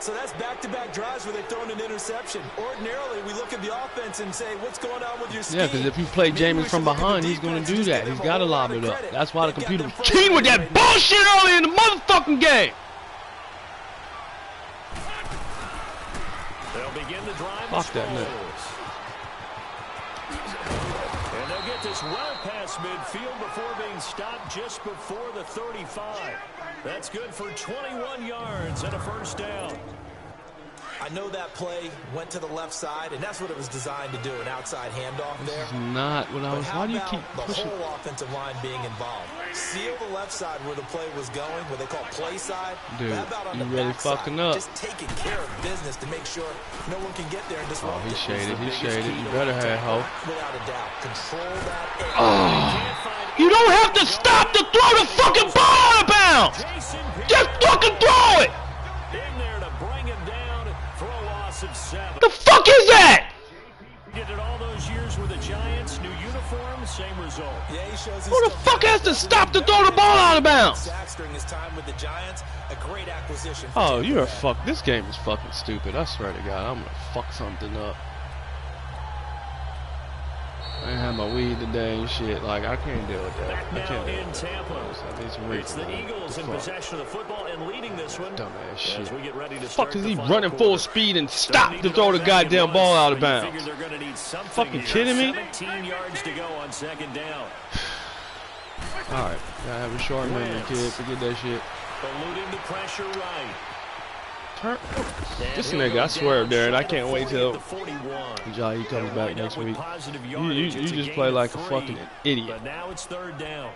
So that's back-to-back drives where they've thrown an interception. Ordinarily, we look at the offense and say, what's going on with your scheme? Yeah, because if you play Jameis from behind, he's going to do that. He's got to lob it up. That's why the computer was cheating with that bullshit early in the motherfucking game. They'll begin the drive. Fuck that nigga. This well past midfield before being stopped just before the 35. That's good for 21 yards and a first down. I know that play went to the left side, and that's what it was designed to do, an outside handoff there. This is not what I was. Why do you keep pushing? The whole offensive line being involved. Seal the left side where the play was going, what they call play side. Dude, on you really fucking up. Just taking care of business to make sure no one can get there and disrupt. Oh, he shaded. He shaded. You better have hope. Without a doubt, control that. You don't have to stop to throw the fucking ball out of bounds. Just fucking throw it. In there to bring him down for a loss of 7. The fuck is that? Did it all those years with the Giants, new uniform, same result. Yeah, he shows Who the fuck has to stop to throw the ball out of bounds? Sacks during his time with the Giants, a great acquisition. Oh, you're a fuck. This game is fucking stupid. I swear to God, I'm gonna fuck something up. I ain't had my weed today and shit. Like, I can't deal with that. I can't deal with that. It's the Eagles in possession of the football and leading this one. Dumbass shit. As we get ready to Fuck start is he the running final full quarter. speed and stop to throw the goddamn ball out of bounds? Figure they're gonna need something Fucking here. kidding me? 17 yards to go on second down. Alright, gotta have a short memory, kid. Forget that shit. Eluding the pressure right. This nigga, I swear, Darren, I can't wait till he comes back next week. You just play like a fucking idiot. But now it's third down.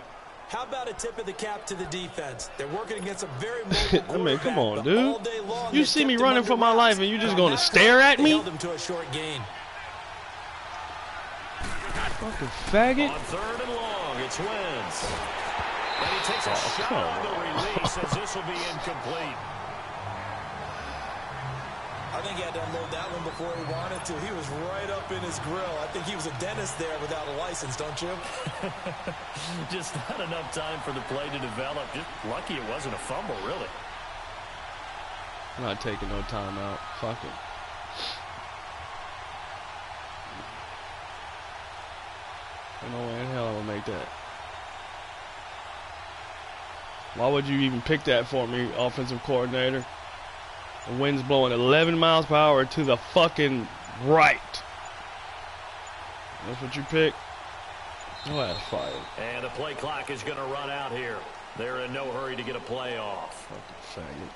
How about a tip of the cap to the defense? They're working against a very mobile I mean, come on, all dude. day long, You see me running for my life and you just gonna stare at they me? held him to a short gain. Fucking faggot. On third and long, it's Wentz. And he takes a shot on the release as this will be incomplete. I think he had to unload that one before he wanted to. He was right up in his grill. I think he was a dentist there without a license, don't you? Just not enough time for the play to develop. Just lucky it wasn't a fumble, really. I'm not taking no timeout. Fuck it. Ain't no way in hell I'm gonna make that. Why would you even pick that for me, offensive coordinator? The wind's blowing 11 miles per hour to the fucking right. That's what you pick? Oh, that's fired. And the play clock is going to run out here. They're in no hurry to get a play off. Fucking faggot.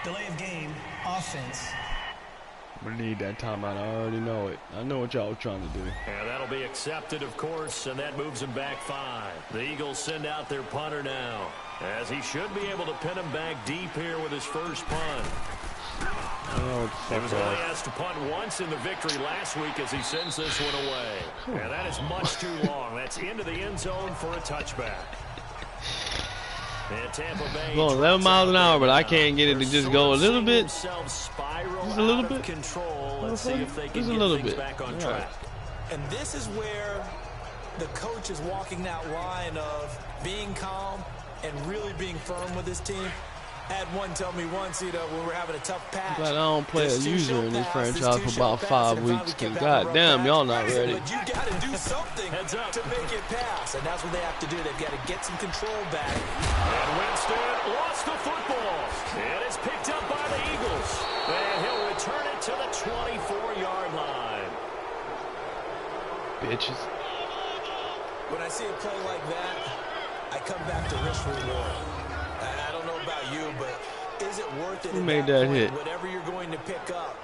Delay of game, offense. We need that timeout. I already know it. I know what y'all was trying to do. And that'll be accepted, of course, and that moves them back 5. The Eagles send out their punter now, as he should be able to pin him back deep here with his first punt. Oh, He was only asked to punt once in the victory last week as he sends this one away. And that is much too long. That's into the end zone for a touchback. And Tampa Bay going 11 miles an hour, but I can't get it to just go a little bit. Just a little bit. Let's see if they can Just a get little things bit. back on All track. And this is where the coach is walking that line of being calm and really being firm with his team. I had one tell me once, when we're having a tough patch. But I don't play a this user two-shell in this pass, franchise for two-shell about pass, 5 and if I weeks. would get back God on damn, patch, y'all not ready. But you got to do something Heads up. to make it pass, and that's what they have to do. They've got to get some control back. And Winston lost the football. It is picked up by the Eagles. And he'll return it to the 24-yard line. Bitches. When I see a play like that, I come back to risk reward. I don't know about you, but is it worth it? Who made that hit? Whatever you're going to pick up,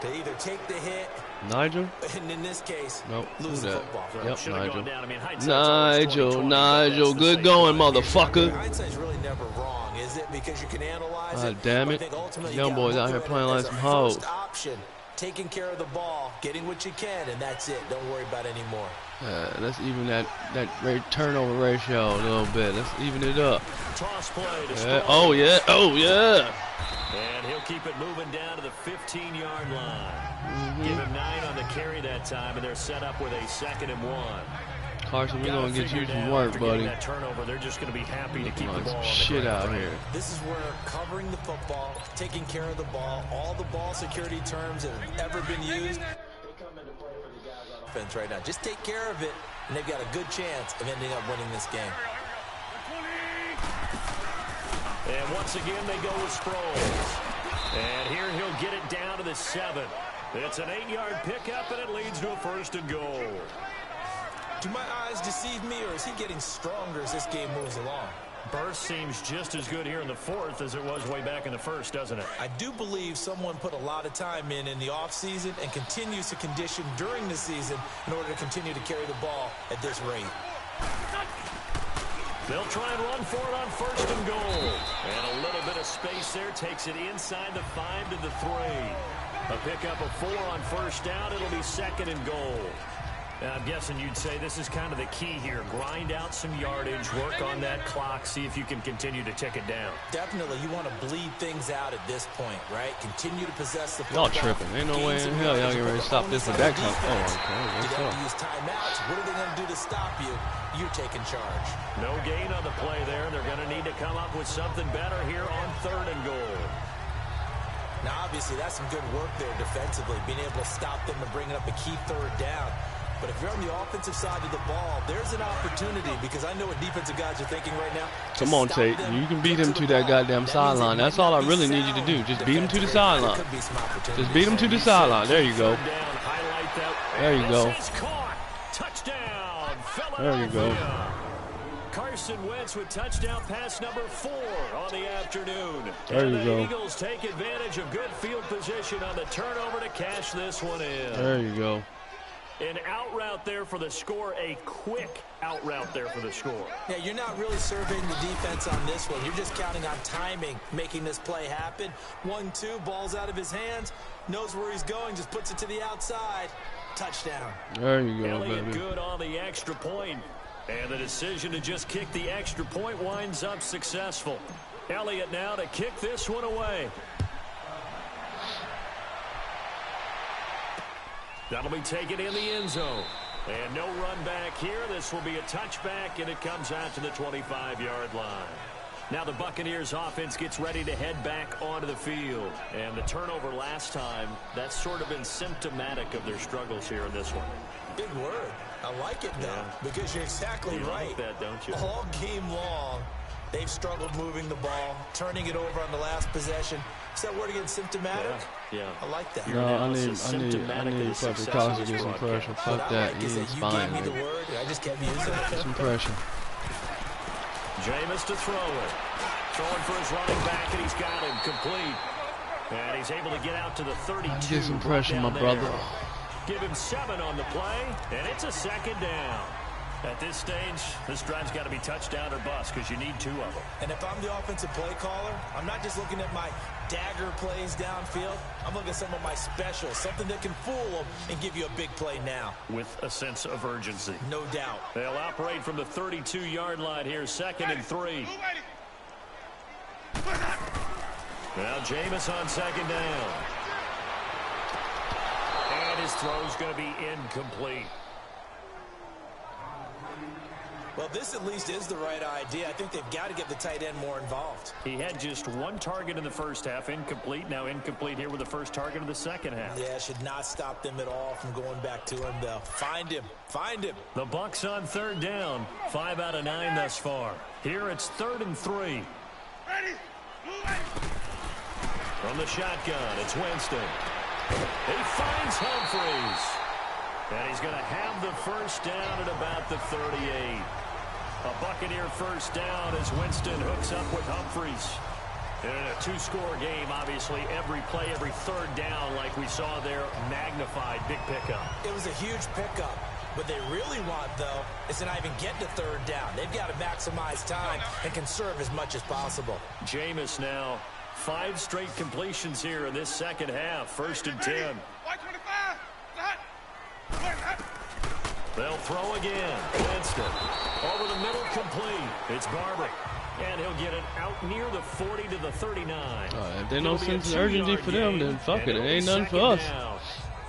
to either take the hit, Nigel? and in this case, Nope. lose Who's the that? football. Yep, Should've gone Nigel. down. I mean, hindsight's always 20/20, but Nigel. that's the Good same going, play. motherfucker. Hindsight's really never wrong, is it? Because you can analyze God it. damn but I it. think ultimately Young you gotta boys look out here at it playing like as a some hoes. first option, taking care of the ball, getting what you can, and that's it. Don't worry about any more. Let's even that turnover ratio a little bit. Let's even it up. Toss play to Yeah. Sproles. Oh, yeah. Oh, yeah. And he'll keep it moving down to the 15-yard line. Give him 9 on the carry that time, and they're set up with a 2nd and 1. Carson, we're going to get you Figure some now, work, after getting buddy. That turnover, they're just going to be happy to keep the Like ball some on the shit ground. out here. This is where covering the football, taking care of the ball, all the ball security terms that have ever been used, they come into play for the guys on offense right now. Just take care of it, and they've got a good chance of ending up winning this game. And once again, they go with Sproles. And here he'll get it down to the 7. It's an 8-yard pickup, and it leads to a 1st and goal. Do my eyes deceive me, or is he getting stronger as this game moves along? Burst seems just as good here in the 4th as it was way back in the 1st, doesn't it? I do believe someone put a lot of time in the offseason and continues to condition during the season in order to continue to carry the ball at this rate. They'll try and run for it on 1st and goal. And a little bit of space there takes it inside the 5 to the 3. A pickup of 4 on 1st down. It'll be 2nd and goal. I'm guessing you'd say this is kind of the key here. Grind out some yardage, work on that clock, see if you can continue to tick it down. Definitely, you want to bleed things out at this point, right? Continue to possess the Y'all football. tripping. Ain't no way in hell y'all get ready to stop this with that kind of... Oh, okay. Do What's they have up? to use timeouts? What are they going to do to stop you? You're taking charge. No gain on the play there. They're going to need to come up with something better here on 3rd and goal. Now, obviously, that's some good work there defensively, being able to stop them and bringing up a key 3rd down. But if you're on the offensive side of the ball, there's an opportunity, because I know what defensive guys are thinking right now. Come on, Tate. You can beat him to that goddamn sideline. That's all I really need you to do. Just beat him to the sideline. Just beat him to the sideline. There you go. There you go. Touchdown. There you go. Carson Wentz with touchdown pass number 4 on the afternoon. There you and go. The Eagles take advantage of good field position on the turnover to cash this one in. There you go. An out route there for the score, a quick out route there for the score. Yeah, you're not really surveying the defense on this one. You're just counting on timing, making this play happen. 1-2, ball's out of his hands, knows where he's going, just puts it to the outside. Touchdown. There you go, Elliott baby. good on the extra point. And the decision to just kick the extra point winds up successful. Elliott now to kick this one away. That'll be taken in the end zone. And no run back here. This will be a touchback, and it comes out to the 25-yard line. Now the Buccaneers offense gets ready to head back onto the field. And the turnover last time, that's sort of been symptomatic of their struggles here in this one. Big word. I like it, though, because you're exactly right. Like that, don't you? All game long, they've struggled moving the ball, turning it over on the last possession. Is that word again, symptomatic? Yeah. I like that. No, I need fucking Cox to get some pressure. Fuck that. He's fine, You gave me the man. word, I just kept using it. Some pressure. Jameis to throw it. Throwing for his running back, and he's got him complete. And he's able to get out to the 32. Get some pressure, my brother. Give him 7 on the play, and it's a 2nd down. At this stage, this drive's got to be touchdown or bust because you need 2 of them. And if I'm the offensive play caller, I'm not just looking at my dagger plays downfield. I'm looking at some of my specials, something that can fool them and give you a big play now. With a sense of urgency. No doubt. They'll operate from the 32-yard line here, 2nd and 3. Now Jameis on 2nd down. And his throw's going to be incomplete. Well, this at least is the right idea. I think they've got to get the tight end more involved. He had just 1 target in the first half, incomplete. Now incomplete here with the first target of the second half. Yeah, should not stop them at all from going back to him, though. Find him. Find him. The Bucs on 3rd down. 5 out of 9 thus far. Here it's 3rd and 3. Ready. From the shotgun, it's Winston. He finds Humphries. And he's going to have the first down at about the 38. A Buccaneer first down as Winston hooks up with Humphries. In a 2-score game, obviously, every play, every 3rd down, like we saw there, magnified, big pickup. It was a huge pickup. What they really want, though, is to not even get to 3rd down. They've got to maximize time and conserve as much as possible. Jameis now, 5 straight completions here in this second half. 1st and 10. They'll throw again. Winston over the middle, complete. It's Barber. And he'll get it out near the 40 to the 39. If there's no sense of urgency for them, then fuck it. It ain't nothing for us.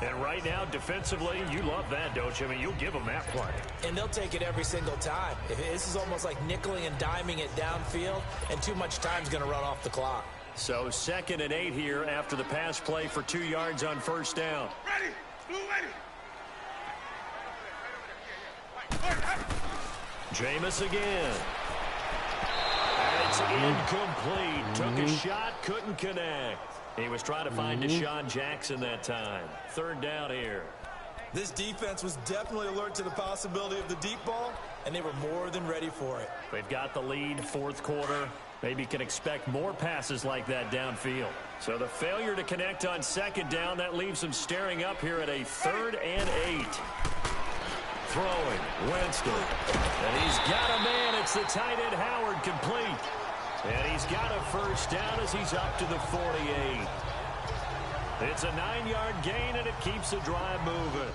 And right now, defensively, you love that, don't you? I mean, you'll give them that play. And they'll take it every single time. This is almost like nickeling and diming it downfield, and too much time's going to run off the clock. So 2nd and 8 here after the pass play for 2 yards on 1st down. Ready. Blue ready. Jameis again. And it's incomplete. Took a shot, couldn't connect. He was trying to find Deshaun Jackson that time. 3rd down here. This defense was definitely alert to the possibility of the deep ball, and they were more than ready for it. They've got the lead, 4th quarter. Maybe can expect more passes like that downfield. So the failure to connect on 2nd down, that leaves them staring up here at a 3rd and 8. Throwing, Winston. And he's got a man. It's the tight end, Howard, complete. And he's got a first down as he's up to the 48. It's a 9-yard gain, and it keeps the drive moving.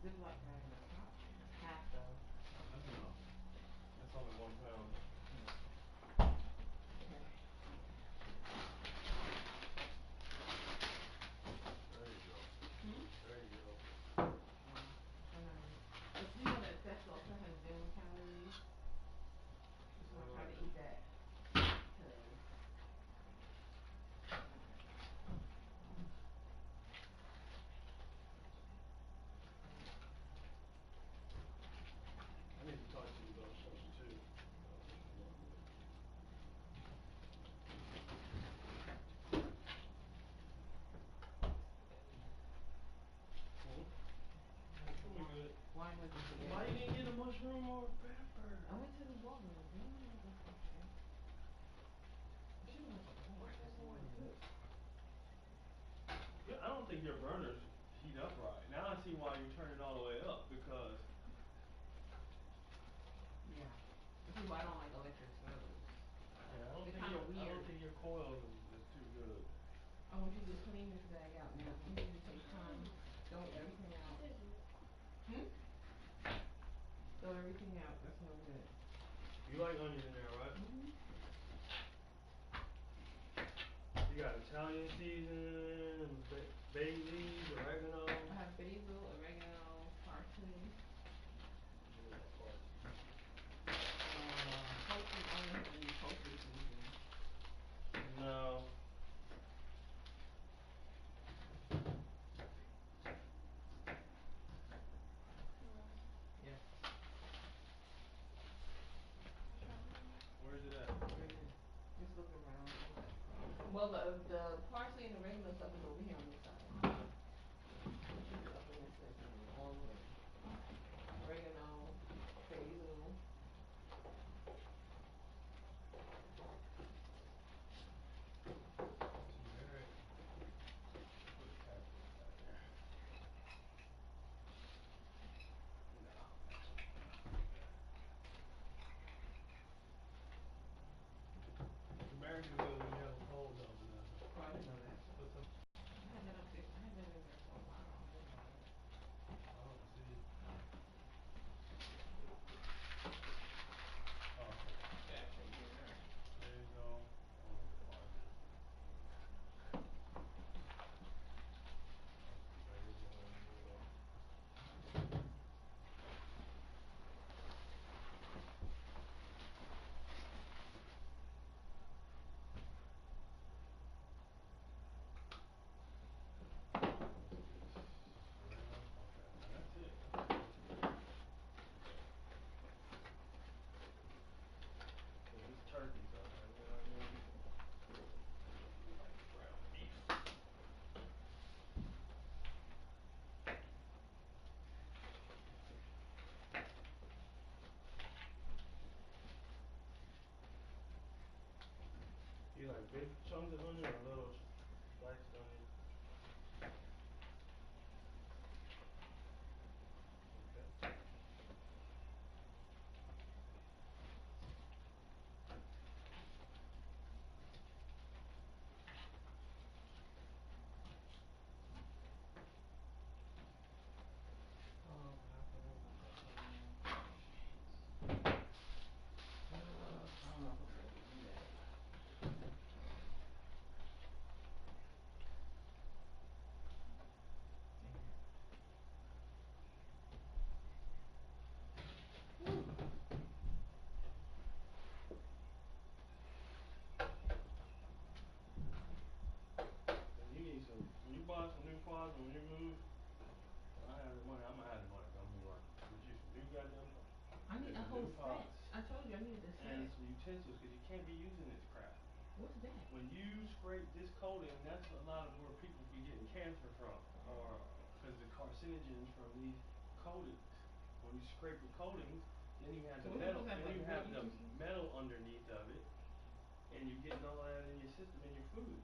Ziploc bag in the top. Half though. That's enough. That's only 1 pound. Okay. There you go. Hmm? There you go. Trying to. But you know that also has 0 calories. Just want to try to eat that. Cause. I need to talk to you about something too. We good. Why was it today? Why you didn't get a mushroom or pepper? I went to the ballroom. They don't have that stuff there. I should have went to Walmart this morning. Yeah, I don't think your burners heat up right. Now I see why you turn it all the way up because. Yeah. This is why I don't like electric stoves. Yeah, They're kind of I don't weird. think your coils is too good. I want you to clean this bag out now. I want you to take time. Throw everything out. Hmm? Throw everything out. That's no good. You like onion in there, right? You got Italian seasoning, bay leaves, oregano. I have basil, oregano, parsley. Give me that parsley. Poultry honestly, poultry seasoning. No. Yes. Where's it at? Right there. Just look around. Well, the parsley and oregano stuff is over here on this side. It should be up in this section all the way. Oregano, basil. Turmeric. Put a captain back there. No. Turmeric is good when you have a cold though, Vanessa. Oh, I didn't know that. Put some. I had that upstairs. I had that in there for a while. I didn't know that. Oh, see. Okay. That's right there. There you go. Oh, the parsley. Put some basil in there. Oregano. Okay. Now that's it. That's good. Cause it's turkey, so you know what I mean. You like ground beef. You like big chunks of onion or little diced onion? Okay. Oh, I forgot about that thing. I don't know if I'm supposed to do that. Dang it. And you need some. When you buy some new pots and when you move, when I have the money, I'm gonna have the money. I'm gonna be like, get you some new goddamn pots. I need Get a some whole new set. pots I told you I needed a and set. some utensils because you can't be using this crap. What's that? When you scrape this coating, that's a lot of where people be getting cancer from, or because the carcinogens from these coatings. When you scrape the coatings, then you have So the we're not metal. supposed to have Then like you wood have the utensils? metal underneath of it, and you're getting all that in your system in your food.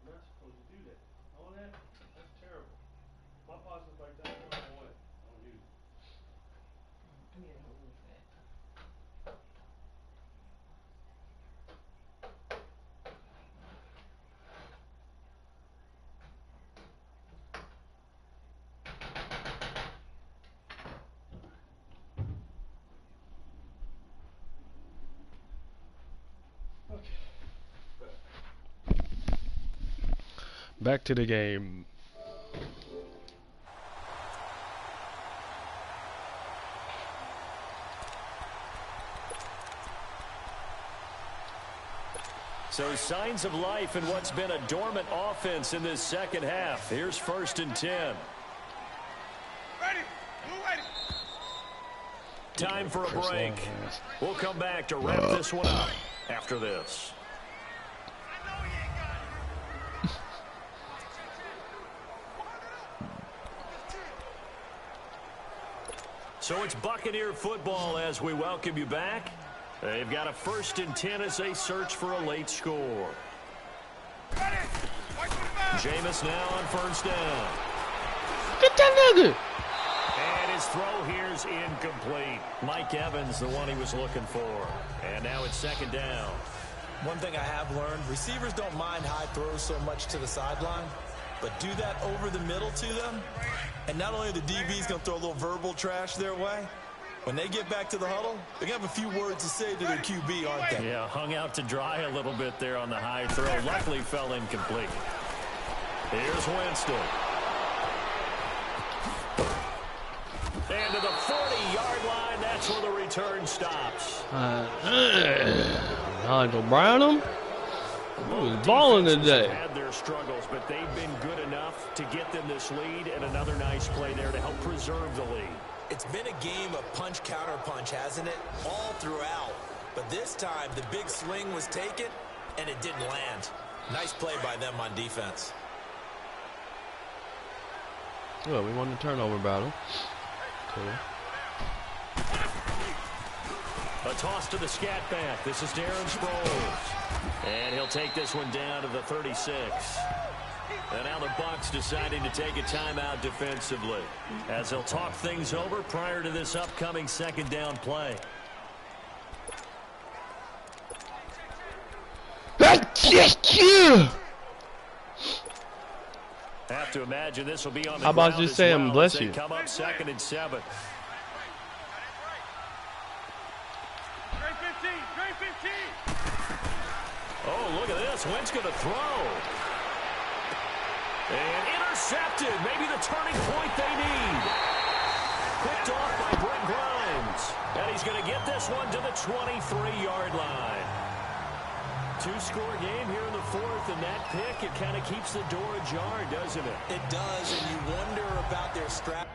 You're not supposed to do that. All that's terrible. My pots is like that. I throw them away. I don't use it. I need a whole new set. Back to the game. So signs of life in what's been a dormant offense in this second half. Here's 1st and 10. Time for a break. We'll come back to wrap this one up after this. So it's Buccaneer football as we welcome you back. They've got a 1st and 10 as they search for a late score. Jameis now on 1st down. Get that nigga! And his throw here's incomplete. Mike Evans, the one he was looking for. And now it's 2nd down. One thing I have learned, receivers don't mind high throws so much to the sideline, but do that over the middle to them, and not only are the DBs going to throw a little verbal trash their way, when they get back to the huddle, they're going to have a few words to say to their QB, aren't they? Yeah, hung out to dry a little bit there on the high throw. Luckily fell incomplete. Here's Winston. And to the 40-yard line, that's where the return stops. Nigel Brownham? He was balling today. Had their struggles, but they've been good enough to get them this lead, and another nice play there to help preserve the lead. It's been a game of punch-counter-punch, hasn't it? All throughout. But this time, the big swing was taken, and it didn't land. Nice play by them on defense. Well, we won the turnover battle. Cool. A toss to the scat back. This is Darren Sproles. And he'll take this one down to the 36. And now the Bucs deciding to take a timeout defensively as they'll talk things over prior to this upcoming 2nd down play. Have to imagine this will be on the How about ground just as saying well bless as they you? come up 2nd and 7. Oh, look at this. Wentz going to throw. And intercepted. Maybe the turning point they need. Picked off by Brent Grimes. And he's going to get this one to the 23-yard line. 2-score game here in the 4th, and that pick, it kind of keeps the door ajar, doesn't it? It does, and you wonder about their strategy.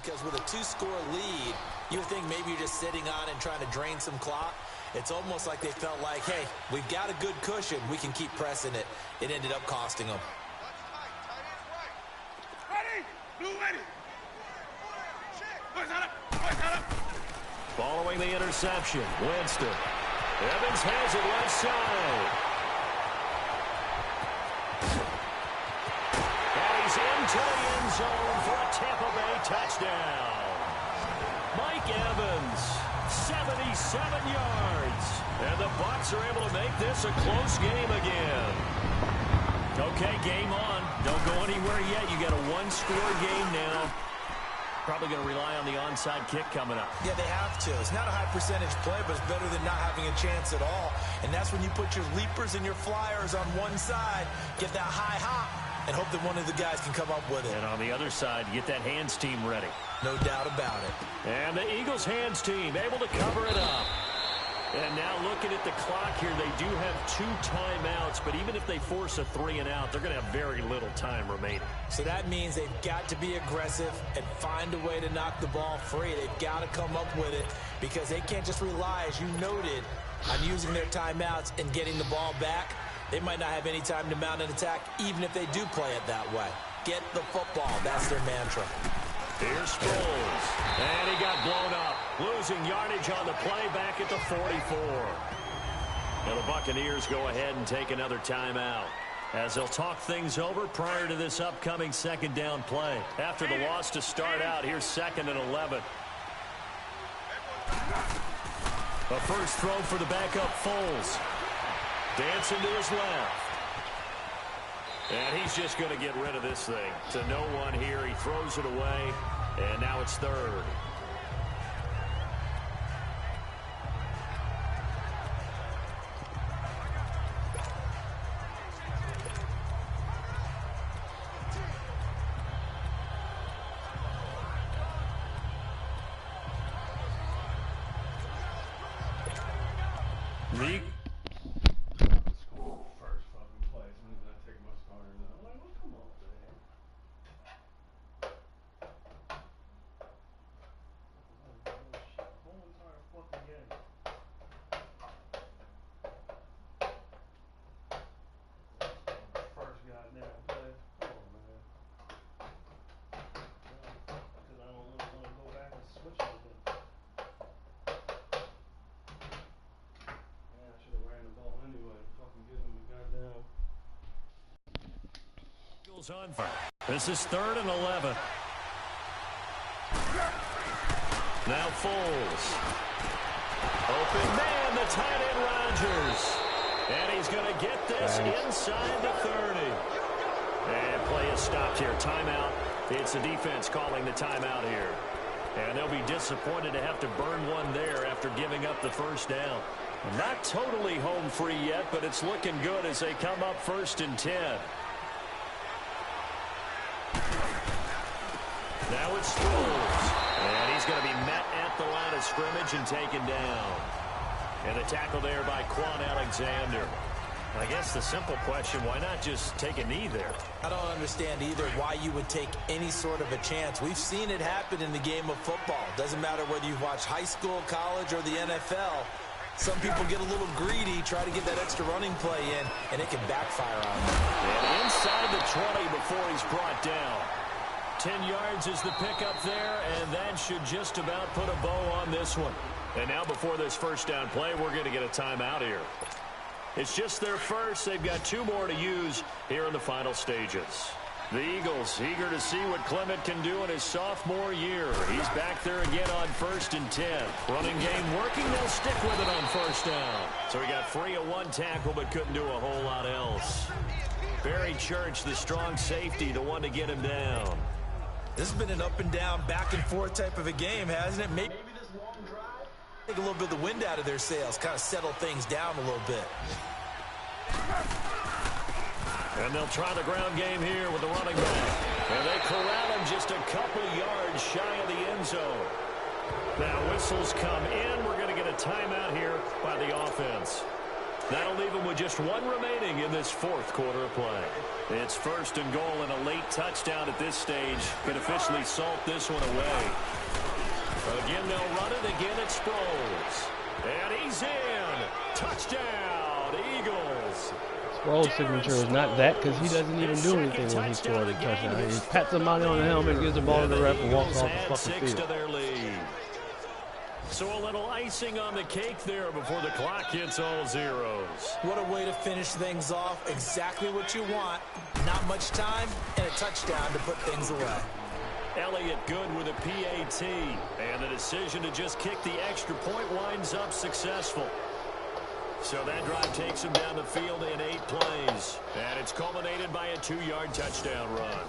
because with a 2-score lead, you would think maybe you're just sitting on and trying to drain some clock. It's almost like they felt like, hey, we've got a good cushion. We can keep pressing it. It ended up costing them. Ready? Blue ready. Following the interception, Winston. Evans has it left side. And he's into the end zone for a Tampa Bay touchdown. Mike Evans, 77 yards. And the Bucs are able to make this a close game again. Okay, game on. Don't go anywhere yet. You got a one-score game now. Probably going to rely on the onside kick coming up. Yeah, they have to. It's not a high percentage play, but it's better than not having a chance at all. And that's when you put your leapers and your flyers on one side, get that high hop, and hope that one of the guys can come up with it. And on the other side, get that hands team ready. No doubt about it. And the Eagles hands team able to cover it up. And now looking at the clock here, they do have 2 timeouts, but even if they force a 3-and-out, they're going to have very little time remaining. So that means they've got to be aggressive and find a way to knock the ball free. They've got to come up with it because they can't just rely, as you noted, on using their timeouts and getting the ball back. They might not have any time to mount an attack, even if they do play it that way. Get the football. That's their mantra. Here's Sproles. And he got blown up. Losing yardage on the play back at the 44. Now the Buccaneers go ahead and take another timeout as they'll talk things over prior to this upcoming second down play. After the loss to start out, here's 2nd and 11. A first throw for the backup Foles. Dancing to his left. And he's just going to get rid of this thing. To no one here. He throws it away. And now it's 3rd. Lee. On fire. This is 3rd and 11. Now Foles. Open man, the tight end Rodgers. And he's going to get this inside the 30. And play is stopped here. Timeout. It's the defense calling the timeout here. And they'll be disappointed to have to burn one there after giving up the first down. Not totally home free yet, but it's looking good as they come up 1st and 10. Now it's Sproles. And he's going to be met at the line of scrimmage and taken down. And the tackle there by Quan Alexander. I guess the simple question, why not just take a knee there? I don't understand either why you would take any sort of a chance. We've seen it happen in the game of football. Doesn't matter whether you watch high school, college, or the NFL. Some people get a little greedy, try to get that extra running play in, and it can backfire on them. And inside the 20 before he's brought down. 10 yards is the pickup there, and that should just about put a bow on this one. And now before this first down play, we're going to get a timeout here. It's just their first. They've got 2 more to use here in the final stages. The Eagles eager to see what Clement can do in his sophomore year. He's back there again on 1st and 10. Running game working. They'll stick with it on 1st down. So he got free of 1 tackle but couldn't do a whole lot else. Barry Church, the strong safety, the one to get him down. This has been an up and down, back and forth type of a game, hasn't it? Maybe this long drive take a little bit of the wind out of their sails, kind of settle things down a little bit. And they'll try the ground game here with the running back. And they corral him just a couple yards shy of the end zone. Now whistles come in. We're going to get a timeout here by the offense. That'll leave him with just one remaining in this fourth quarter of play. It's 1st and goal, and a late touchdown at this stage could officially salt this one away. Again, they'll run it. Again, it Sproles. And he's in. Touchdown, Eagles. Sproles' signature is not that because he doesn't even do anything when he scored a touchdown. He pats somebody on the helmet, gives the ball to the ref, and walks off the fucking field. To their lead. So a little icing on the cake there before the clock hits all zeros. What a way to finish things off. Exactly what you want. Not much time and a touchdown to put things away. Elliott good with a PAT. And the decision to just kick the extra point winds up successful. So that drive takes him down the field in 8 plays. And it's culminated by a 2-yard touchdown run.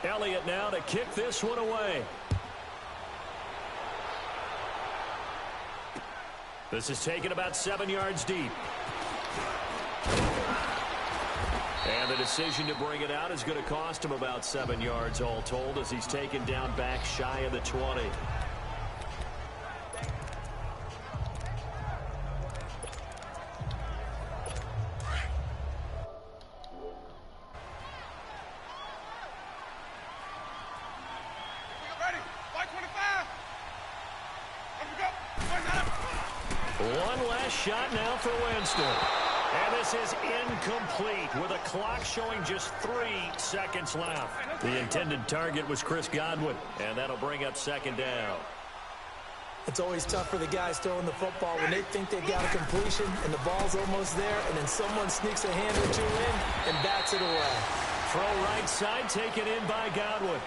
Elliott now to kick this one away. This is taken about 7 yards deep. And the decision to bring it out is going to cost him about 7 yards all told as he's taken down back shy of the 20. One last shot now for Winston. And this is incomplete with a clock showing just 3 seconds left. The intended target was Chris Godwin, and that'll bring up second down. It's always tough for the guys throwing the football when they think they've got a completion and the ball's almost there, and then someone sneaks a hand or two in and bats it away. Throw right side taken in by Godwin.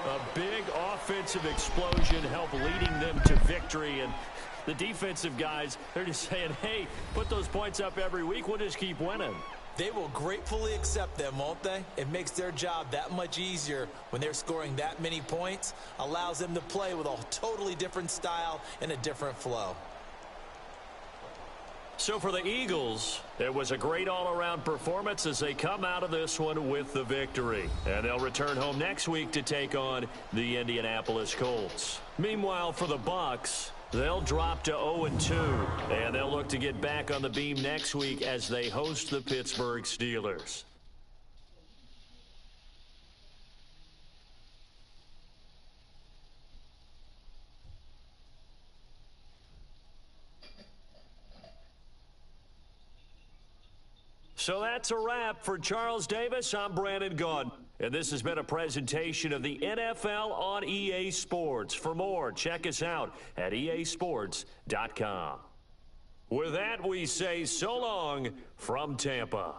A big offensive explosion helped leading them to victory, and the defensive guys, they're just saying, hey, put those points up every week, we'll just keep winning. They will gratefully accept them, won't they? It makes their job that much easier when they're scoring that many points, allows them to play with a totally different style and a different flow. So for the Eagles, it was a great all-around performance as they come out of this one with the victory. And they'll return home next week to take on the Indianapolis Colts. Meanwhile, for the Bucs, they'll drop to 0-2, and they'll look to get back on the beam next week as they host the Pittsburgh Steelers. So that's a wrap. For Charles Davis, I'm Brandon Gaudin. And this has been a presentation of the NFL on EA Sports. For more, check us out at easports.com. With that, we say so long from Tampa.